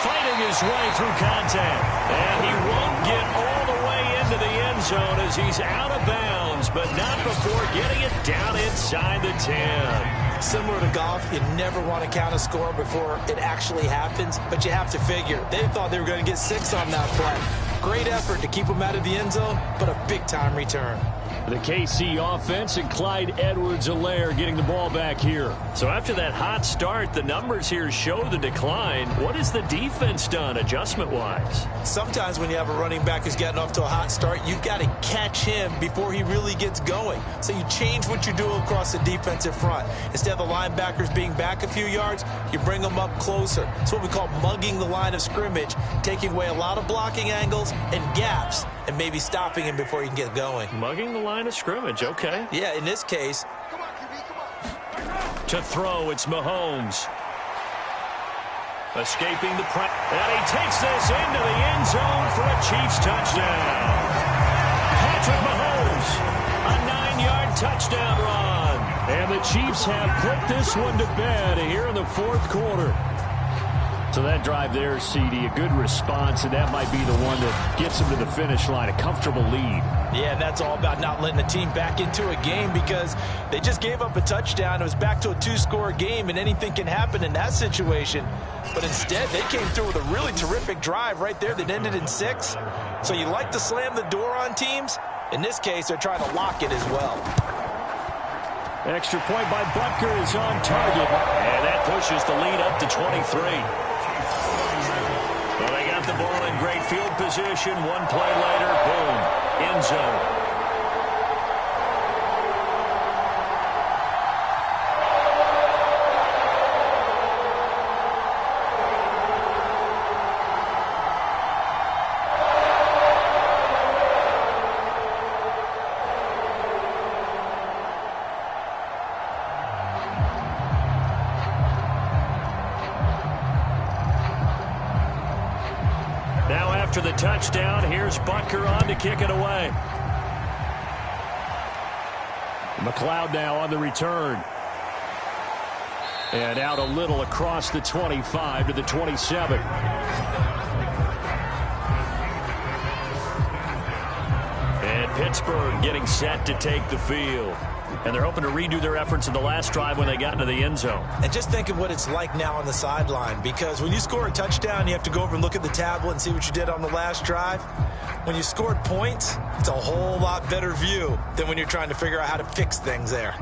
Fighting his way through contact. And he won't get all the way into the end zone as he's out of bounds, but not before getting it down inside the 10. Similar to golf, you never want to count a score before it actually happens, but you have to figure. They thought they were going to get 6 on that play. Great effort to keep them out of the end zone, but a big-time return. The KC offense and Clyde Edwards-Helaire getting the ball back here. So after that hot start, the numbers here show the decline. What has the defense done adjustment-wise? Sometimes when you have a running back who's getting off to a hot start, you've got to catch him before he really gets going. So you change what you do across the defensive front. Instead of the linebackers being back a few yards, you bring them up closer. It's what we call mugging the line of scrimmage, taking away a lot of blocking angles and gaps, and maybe stopping him before he can get going. Mugging the line of scrimmage, okay. Yeah, in this case. To throw, it's Mahomes. Escaping the press. And he takes this into the end zone for a Chiefs touchdown. Patrick Mahomes, a 9-yard touchdown run. And the Chiefs have put this one to bed here in the fourth quarter. So that drive there, CD, a good response, and that might be the one that gets them to the finish line, a comfortable lead. Yeah, and that's all about not letting the team back into a game because they just gave up a touchdown. It was back to a 2-score game, and anything can happen in that situation. But instead, they came through with a really terrific drive right there that ended in 6. So you like to slam the door on teams. In this case, they're trying to lock it as well. Extra point by Butker is on target. And that pushes the lead up to 23. Well, they got the ball in great field position. One play later, boom, end zone. After the touchdown, here's Butker on to kick it away. McLeod now on the return. And out a little across the 25 to the 27. And Pittsburgh getting set to take the field. And they're hoping to redo their efforts in the last drive when they got into the end zone. And just think of what it's like now on the sideline, because when you score a touchdown, you have to go over and look at the tablet and see what you did on the last drive. When you scored points, it's a whole lot better view than when you're trying to figure out how to fix things there.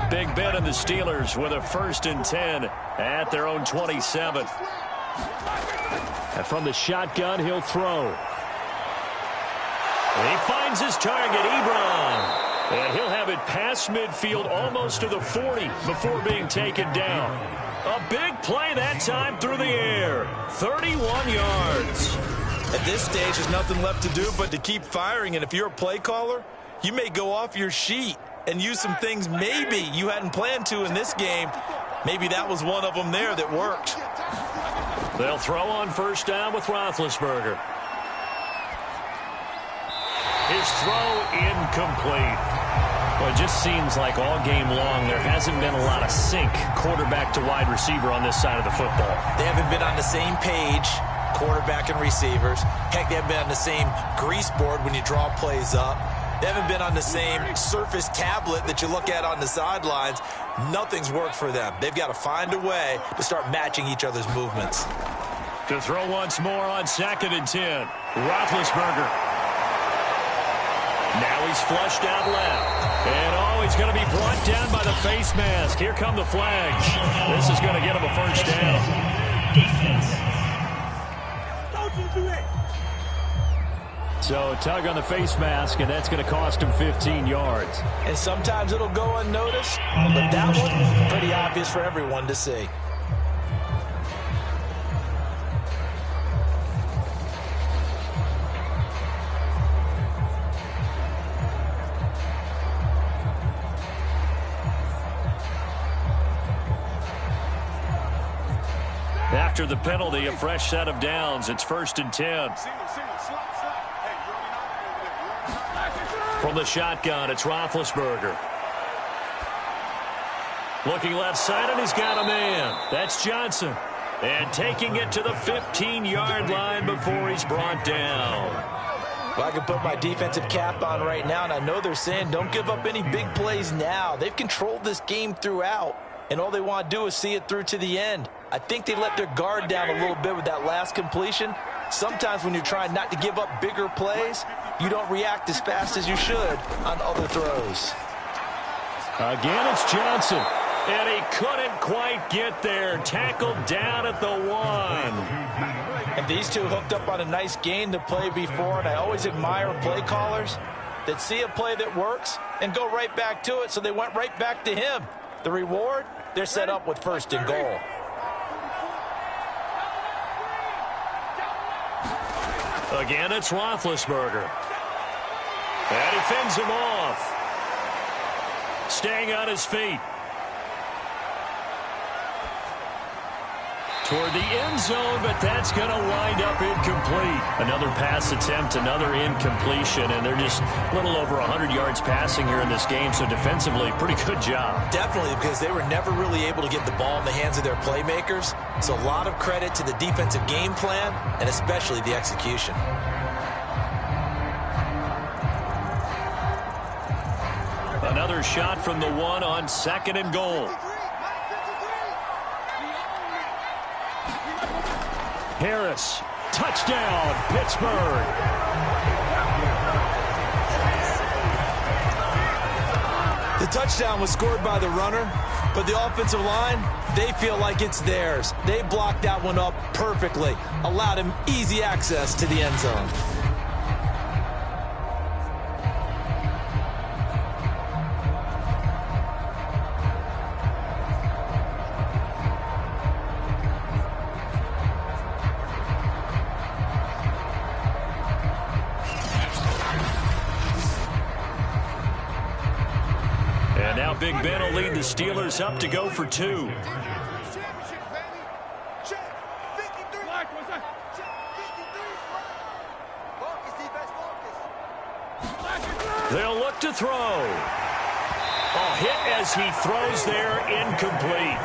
Big Ben and the Steelers with a 1st and 10 at their own 27. And from the shotgun, he'll throw. He finds his target, Ebron. And he'll have it past midfield almost to the 40 before being taken down. A big play that time through the air. 31 yards. At this stage, there's nothing left to do but to keep firing. And if you're a play caller, you may go off your sheet and use some things maybe you hadn't planned to in this game. Maybe that was one of them there that worked. They'll throw on 1st down with Roethlisberger. His throw incomplete. Well, it just seems like all game long there hasn't been a lot of sync quarterback to wide receiver on this side of the football. They haven't been on the same page, quarterback and receivers. Heck, they haven't been on the same grease board when you draw plays up. They haven't been on the same Surface tablet that you look at on the sidelines. Nothing's worked for them. They've got to find a way to start matching each other's movements. To throw once more on 2nd and 10. Roethlisberger. Now he's flushed out left. And he's going to be brought down by the face mask. Here come the flags. This is going to get him a 1st down. So tug on the face mask, and that's going to cost him 15 yards. And sometimes it'll go unnoticed, but that one, pretty obvious for everyone to see. After the penalty, a fresh set of downs. It's 1st and 10. From the shotgun, it's Roethlisberger. Looking left side, and he's got a man. That's Johnson. And taking it to the 15-yard line before he's brought down. Well, I can put my defensive cap on right now, and I know they're saying don't give up any big plays now. They've controlled this game throughout, and all they want to do is see it through to the end. I think they let their guard down a little bit with that last completion. Sometimes when you're trying not to give up bigger plays, you don't react as fast as you should on other throws. Again, it's Johnson. And he couldn't quite get there. Tackled down at the 1. And these two hooked up on a nice gain the play before, and I always admire play callers that see a play that works and go right back to it, so they went right back to him. The reward, they're set up with 1st and goal. Again, it's Roethlisberger. And he fends him off. Staying on his feet. Toward the end zone, but that's going to wind up incomplete. Another pass attempt, another incompletion, and they're just a little over 100 yards passing here in this game, so defensively, pretty good job. Definitely, because they were never really able to get the ball in the hands of their playmakers, so a lot of credit to the defensive game plan and especially the execution. Another shot from the 1 on 2nd and goal. Harris, touchdown, Pittsburgh. The touchdown was scored by the runner, but the offensive line, they feel like it's theirs. They blocked that one up perfectly, allowed him easy access to the end zone. And now Big Ben will lead the Steelers up to go for 2. They'll look to throw. A hit as he throws there, incomplete.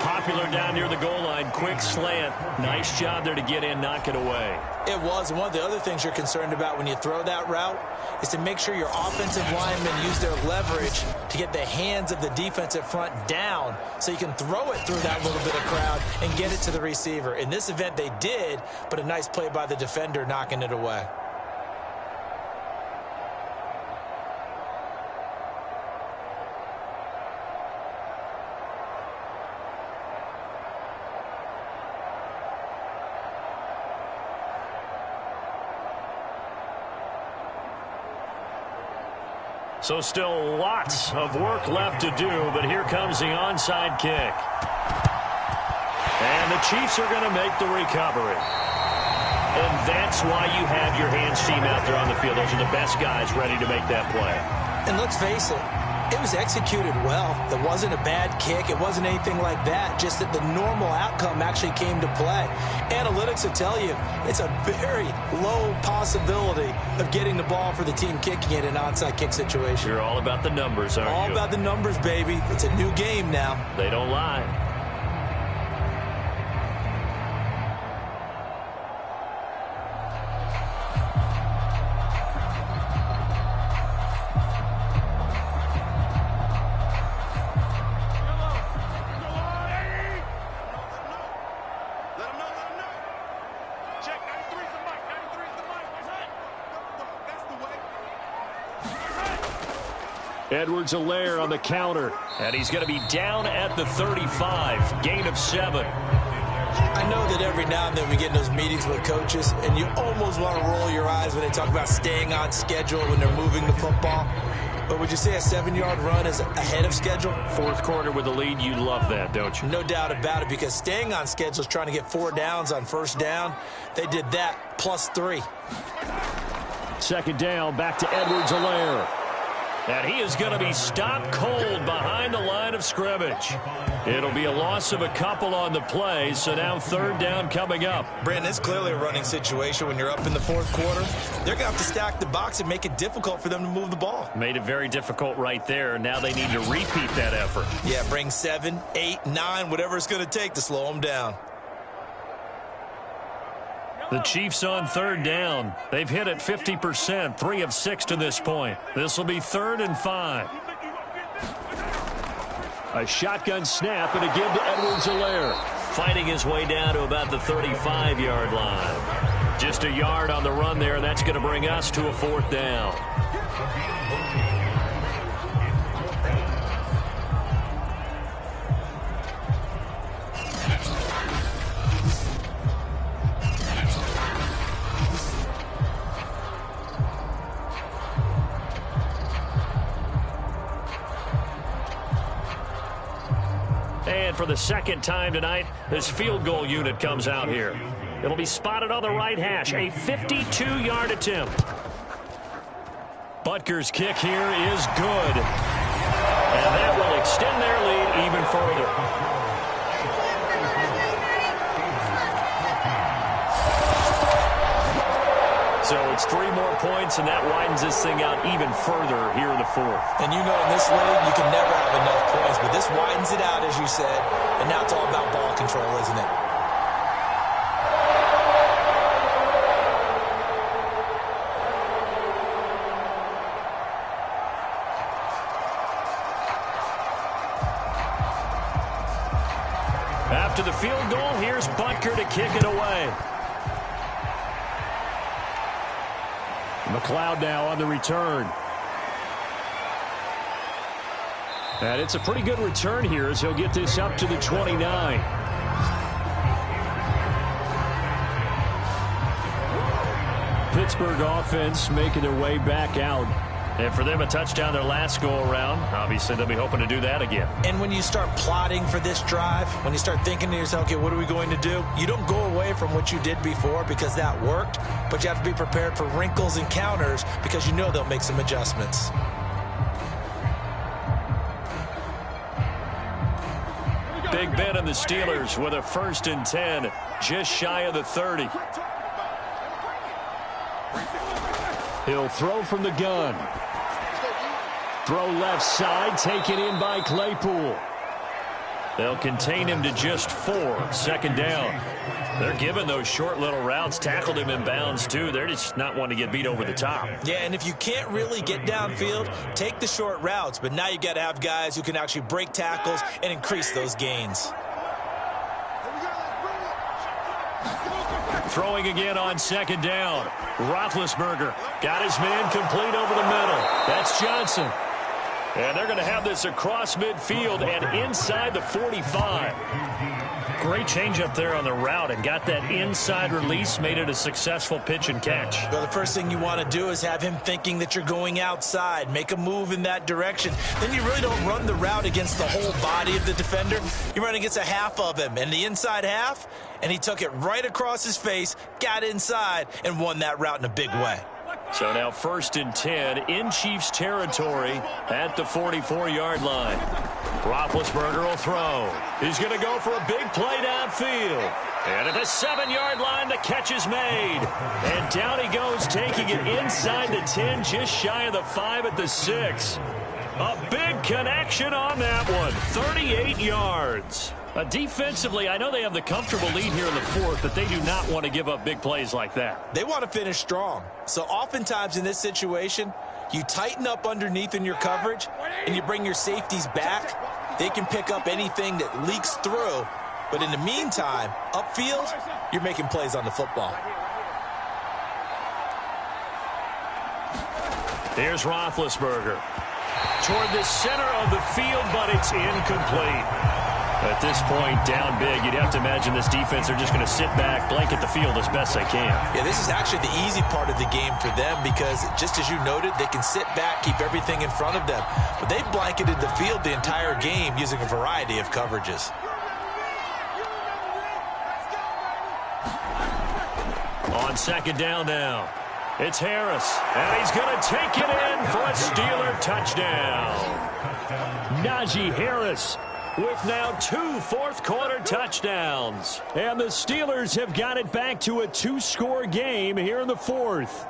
Popular down near the goal line, quick slant. Nice job there to get in, knock it away. It was. And one of the other things you're concerned about when you throw that route is to make sure your offensive linemen use their leverage to get the hands of the defensive front down so you can throw it through that little bit of crowd and get it to the receiver. In this event, they did, but a nice play by the defender knocking it away. So still lots of work left to do, but here comes the onside kick. And the Chiefs are going to make the recovery. And that's why you have your hands team out there on the field. Those are the best guys ready to make that play. And let's face it, it was executed well. It wasn't a bad kick. It wasn't anything like that. Just that the normal outcome actually came to play. Analytics will tell you it's a very low possibility of getting the ball for the team kicking it in an onside kick situation. You're all about the numbers, aren't you? All about the numbers, baby. It's a new game now. They don't lie. Edwards-Helaire on the counter, and he's going to be down at the 35, gain of 7. I know that every now and then we get in those meetings with coaches, and you almost want to roll your eyes when they talk about staying on schedule when they're moving the football. But would you say a 7-yard run is ahead of schedule? Fourth quarter with a lead, you love that, don't you? No doubt about it, because staying on schedule is trying to get 4 downs on first down. They did that, plus 3. Second down, back to Edwards-Helaire. And he is going to be stopped cold behind the line of scrimmage. It'll be a loss of a couple on the play, so now third down coming up. Brandon, it's clearly a running situation when you're up in the fourth quarter. They're going to have to stack the box and make it difficult for them to move the ball. Made it very difficult right there. Now they need to repeat that effort. Yeah, bring 7, 8, 9, whatever it's going to take to slow them down. The Chiefs on third down. They've hit it 50%, 3 of 6 to this point. This will be 3rd and 5. A shotgun snap and a give to Edwards-Helaire. Fighting his way down to about the 35-yard line. Just a yard on the run there, and that's going to bring us to a 4th down. And for the second time tonight, this field goal unit comes out here. It'll be spotted on the right hash, a 52-yard attempt. Butker's kick here is good. And that will extend their lead even further. So it's 3 more points, and that widens this thing out even further here in the 4th. And you know in this league, you can never have enough points, but this widens it out, as you said, and now it's all about ball control, isn't it? After the field goal, here's Butker to kick it away. McLeod now on the return. And it's a pretty good return here as he'll get this up to the 29. Pittsburgh offense making their way back out. And for them, a touchdown their last go-around. Obviously, they'll be hoping to do that again. And when you start plotting for this drive, when you start thinking to yourself, okay, what are we going to do? You don't go away from what you did before because that worked, but you have to be prepared for wrinkles and counters because you know they'll make some adjustments. Big Ben and the Steelers with a 1st and 10, just shy of the 30. He'll throw from the gun. Throw left side, taken in by Claypool. They'll contain him to just 4, 2nd down. They're giving those short little routes, tackled him in bounds too. They're just not wanting to get beat over the top. Yeah, and if you can't really get downfield, take the short routes. But now you got to have guys who can actually break tackles and increase those gains. Throwing again on 2nd down. Roethlisberger got his man complete over the middle. That's Johnson. And they're going to have this across midfield and inside the 45. Great change up there on the route and got that inside release, made it a successful pitch and catch. Well, the first thing you want to do is have him thinking that you're going outside. Make a move in that direction. Then you really don't run the route against the whole body of the defender. You run against a half of him, and the inside half, and he took it right across his face, got inside, and won that route in a big way. So now 1st and 10 in Chiefs territory at the 44-yard line. Roethlisberger will throw. He's going to go for a big play downfield. And at the 7-yard line, the catch is made. And down he goes, taking it inside the 10, just shy of the 5 at the 6. A big connection on that one, 38 yards. Defensively, I know they have the comfortable lead here in the 4th, but they do not want to give up big plays like that. They want to finish strong. So oftentimes in this situation, you tighten up underneath in your coverage, and you bring your safeties back. They can pick up anything that leaks through. But in the meantime, upfield, you're making plays on the football. Here's Roethlisberger. Toward the center of the field, but it's incomplete. At this point, down big, you'd have to imagine this defense are just going to sit back, blanket the field as best they can. Yeah, this is actually the easy part of the game for them because, just as you noted, they can sit back, keep everything in front of them. But they've blanketed the field the entire game using a variety of coverages. On 2nd down now. It's Harris, and he's going to take it in for a Steeler touchdown. Najee Harris with now 2 fourth-quarter touchdowns. And the Steelers have got it back to a 2-score game here in the fourth.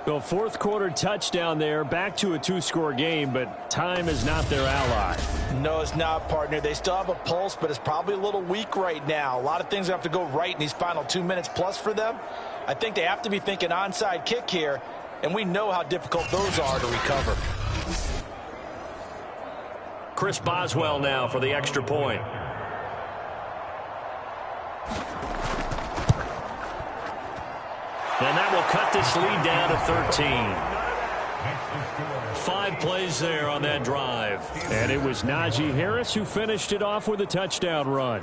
The fourth-quarter touchdown there, back to a 2-score game, but time is not their ally. No, it's not, partner. They still have a pulse, but it's probably a little weak right now. A lot of things have to go right in these final 2 minutes plus for them. I think they have to be thinking onside kick here, and we know how difficult those are to recover. Chris Boswell now for the extra point. And that will cut this lead down to 13. 5 plays there on that drive. And it was Najee Harris who finished it off with a touchdown run.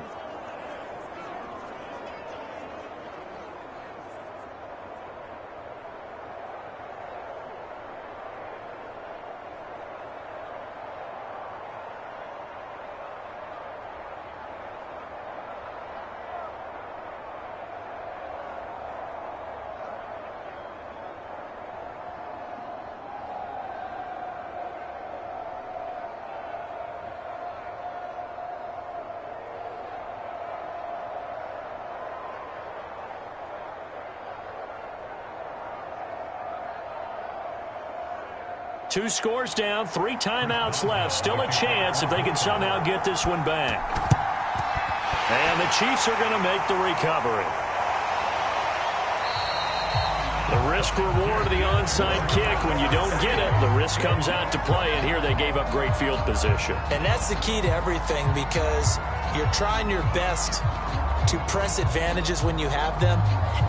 Two scores down, 3 timeouts left. Still a chance if they can somehow get this one back. And the Chiefs are going to make the recovery. The risk reward of the onside kick. When you don't get it, the risk comes out to play. And here they gave up great field position. And that's the key to everything, because you're trying your best to press advantages when you have them,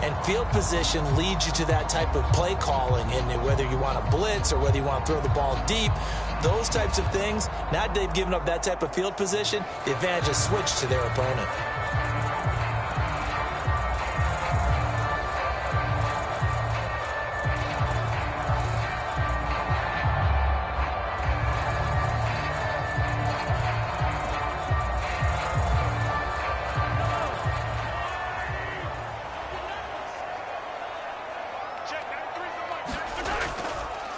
and field position leads you to that type of play calling. And whether you want to blitz or whether you want to throw the ball deep, those types of things, now that they've given up that type of field position, the advantage is switched to their opponent.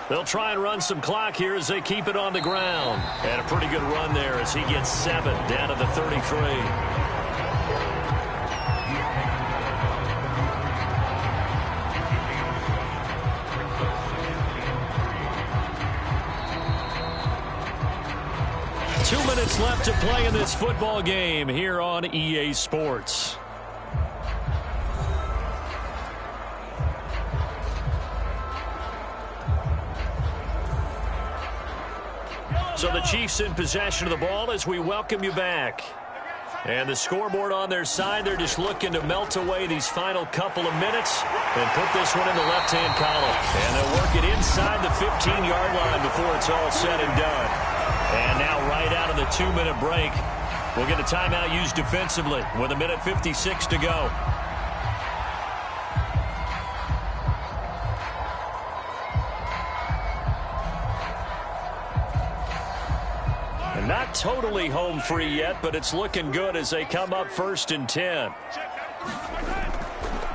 They'll try and run some clock here as they keep it on the ground. And a pretty good run there as he gets 7 down to the 33. Two minutes left to play in this football game here on EA Sports. So the Chiefs in possession of the ball as we welcome you back. And the scoreboard on their side, they're just looking to melt away these final couple of minutes and put this one in the left-hand column. And they'll work it inside the 15-yard line before it's all said and done. And now right out of the 2-minute break, we'll get a timeout used defensively with 1:56 to go. Not totally home free yet, but it's looking good as they come up 1st and 10.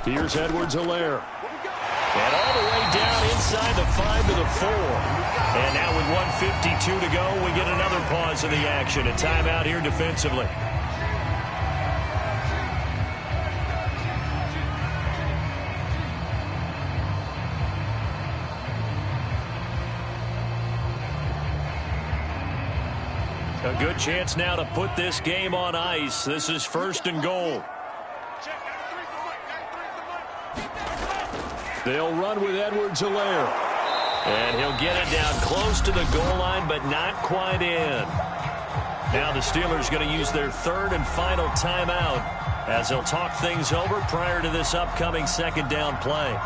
Here's Edwards-Helaire. And all the way down inside the 5 to the 4. And now with 1:52 to go, we get another pause in the action. A timeout here defensively. A good chance now to put this game on ice. This is 1st and goal. They'll run with Edwards-Helaire. And he'll get it down close to the goal line, but not quite in. Now the Steelers going to use their 3rd and final timeout as they'll talk things over prior to this upcoming 2nd down play.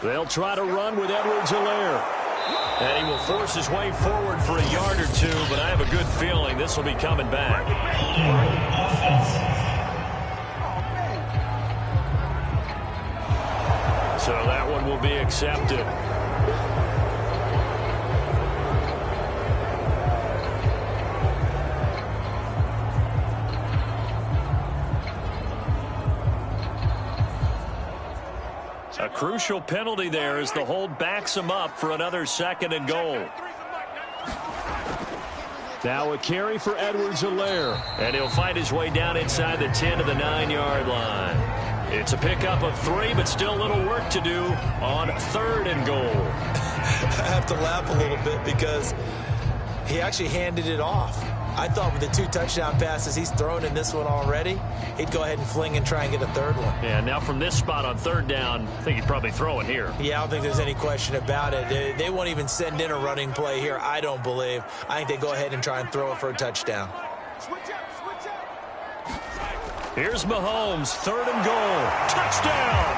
They'll try to run with Edwards-Helaire. And he will force his way forward for a yard or two, but I have a good feeling this will be coming back. So that one will be accepted. crucial penalty there as the hold backs him up for another 2nd and goal. Now a carry for Edwards-Helaire. And he'll find his way down inside the 10 to the 9-yard line. It's a pickup of 3, but still a little work to do on 3rd and goal. I have to laugh a little bit because he actually handed it off. I thought with the 2 touchdown passes he's thrown in this one already, he'd go ahead and fling and try and get a 3rd one. Yeah, now from this spot on 3rd down, I think he'd probably throw it here. Yeah, I don't think there's any question about it. They won't even send in a running play here, I don't believe. I think they go ahead and try and throw it for a touchdown. Here's Mahomes, 3rd and goal. Touchdown!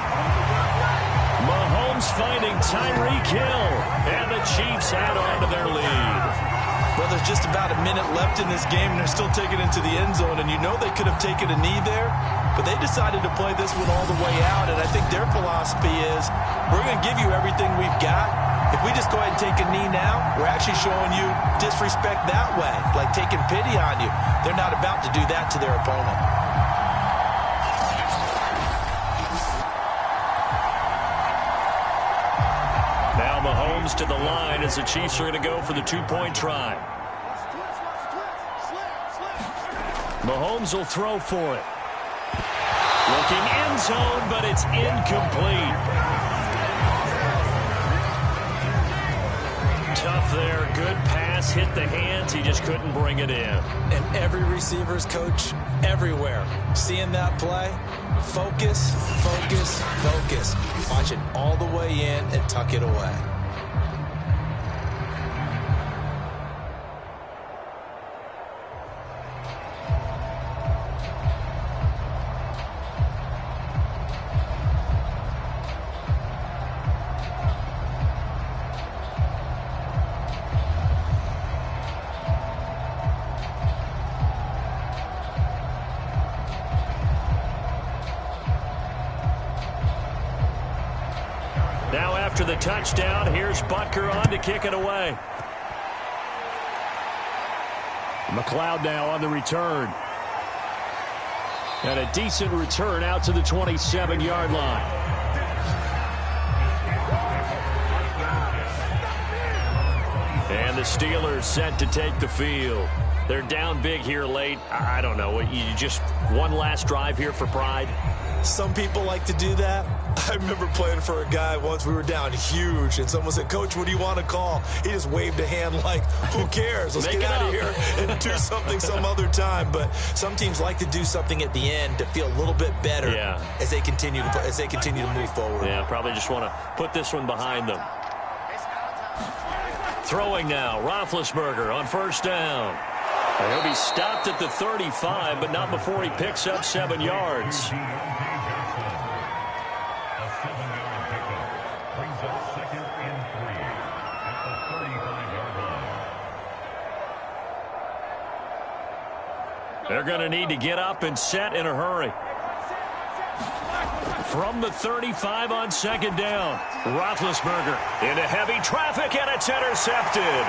Mahomes finding Tyreek Hill, and the Chiefs add on to their lead. Well, there's just about a minute left in this game, and they're still taking it to the end zone. And you know they could have taken a knee there, but they decided to play this one all the way out. And I think their philosophy is, we're going to give you everything we've got. If we just go ahead and take a knee now, we're actually showing you disrespect that way, like taking pity on you. They're not about to do that to their opponent. Now Mahomes to the line as the Chiefs are going to go for the 2-point try. Mahomes will throw for it. Looking end zone, but it's incomplete. Tough there. Good pass. Hit the hands. He just couldn't bring it in. And every receiver's coach everywhere. Seeing that play, focus, focus, focus. Watch it all the way in and tuck it away. Now after the touchdown, here's Butker on to kick it away. McLeod now on the return. And a decent return out to the 27-yard line. And the Steelers set to take the field. They're down big here late. I don't know. You just one last drive here for pride? Some people like to do that. I remember playing for a guy once. We were down huge, and someone said, "Coach, what do you want to call?" He just waved a hand like, who cares? Let's get out of here and do something some other time. But some teams like to do something at the end to feel a little bit better as they continue to move forward. Yeah, probably just want to put this one behind them. Throwing now, Roethlisberger on 1st down. And he'll be stopped at the 35, but not before he picks up 7 yards. They're going to need to get up and set in a hurry. From the 35 on 2nd down, Roethlisberger into heavy traffic, and it's intercepted.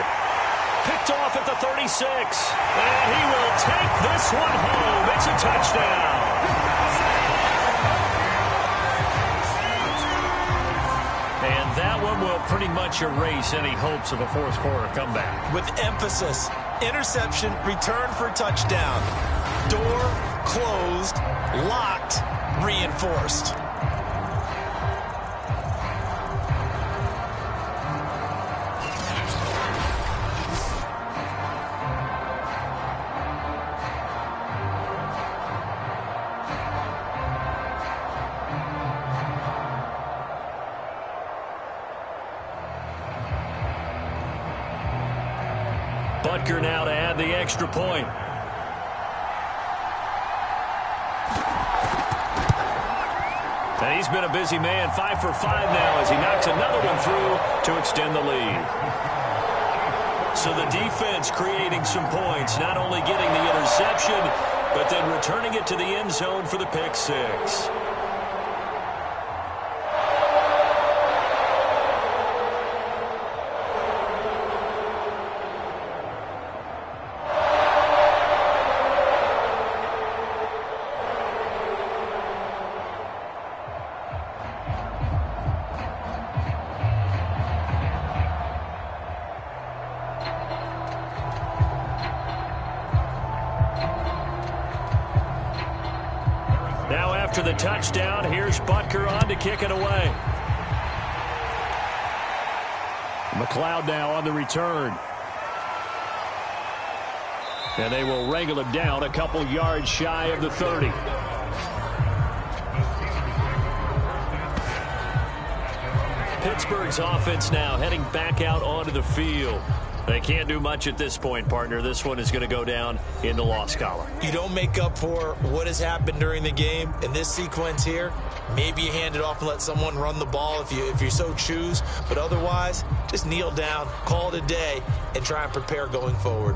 Picked off at the 36, and he will take this one home. It's a touchdown. And that one will pretty much erase any hopes of a 4th quarter comeback. With emphasis, interception, return for touchdown. Door closed, locked, reinforced. Butker now to add the extra point. And he's been a busy man, 5 for 5 now as he knocks another one through to extend the lead. So the defense creating some points, not only getting the interception, but then returning it to the end zone for the pick 6. after the touchdown. Here's Butker on to kick it away. McLeod now on the return. And they will wrangle him down a couple yards shy of the 30. Pittsburgh's offense now heading back out onto the field. They can't do much at this point, partner. This one is going to go down in the loss column. You don't make up for what has happened during the game. In this sequence here, maybe you hand it off and let someone run the ball if you so choose. But otherwise, just kneel down, call it a day, and try and prepare going forward.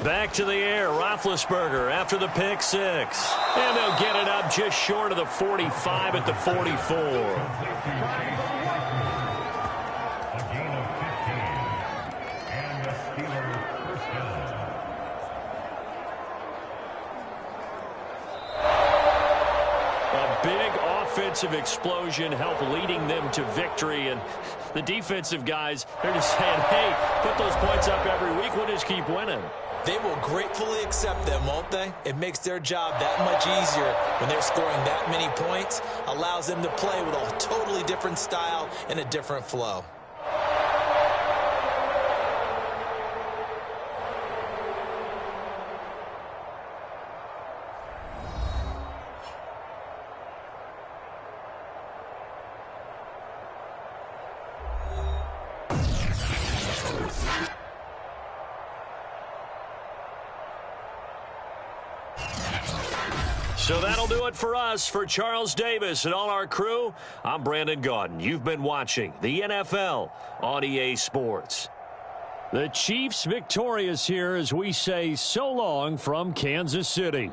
Back to the air, Roethlisberger after the pick six. And they'll get it up just short of the 45 at the 44. A big offensive explosion helped leading them to victory. And the defensive guys, they're just saying, hey, put those points up every week. We'll just keep winning. They will gratefully accept them, won't they? It makes their job that much easier when they're scoring that many points. Allows them to play with a totally different style and a different flow. So that'll do it for us. For Charles Davis and all our crew, I'm Brandon Gaudin. You've been watching the NFL on EA Sports. The Chiefs victorious here as we say so long from Kansas City.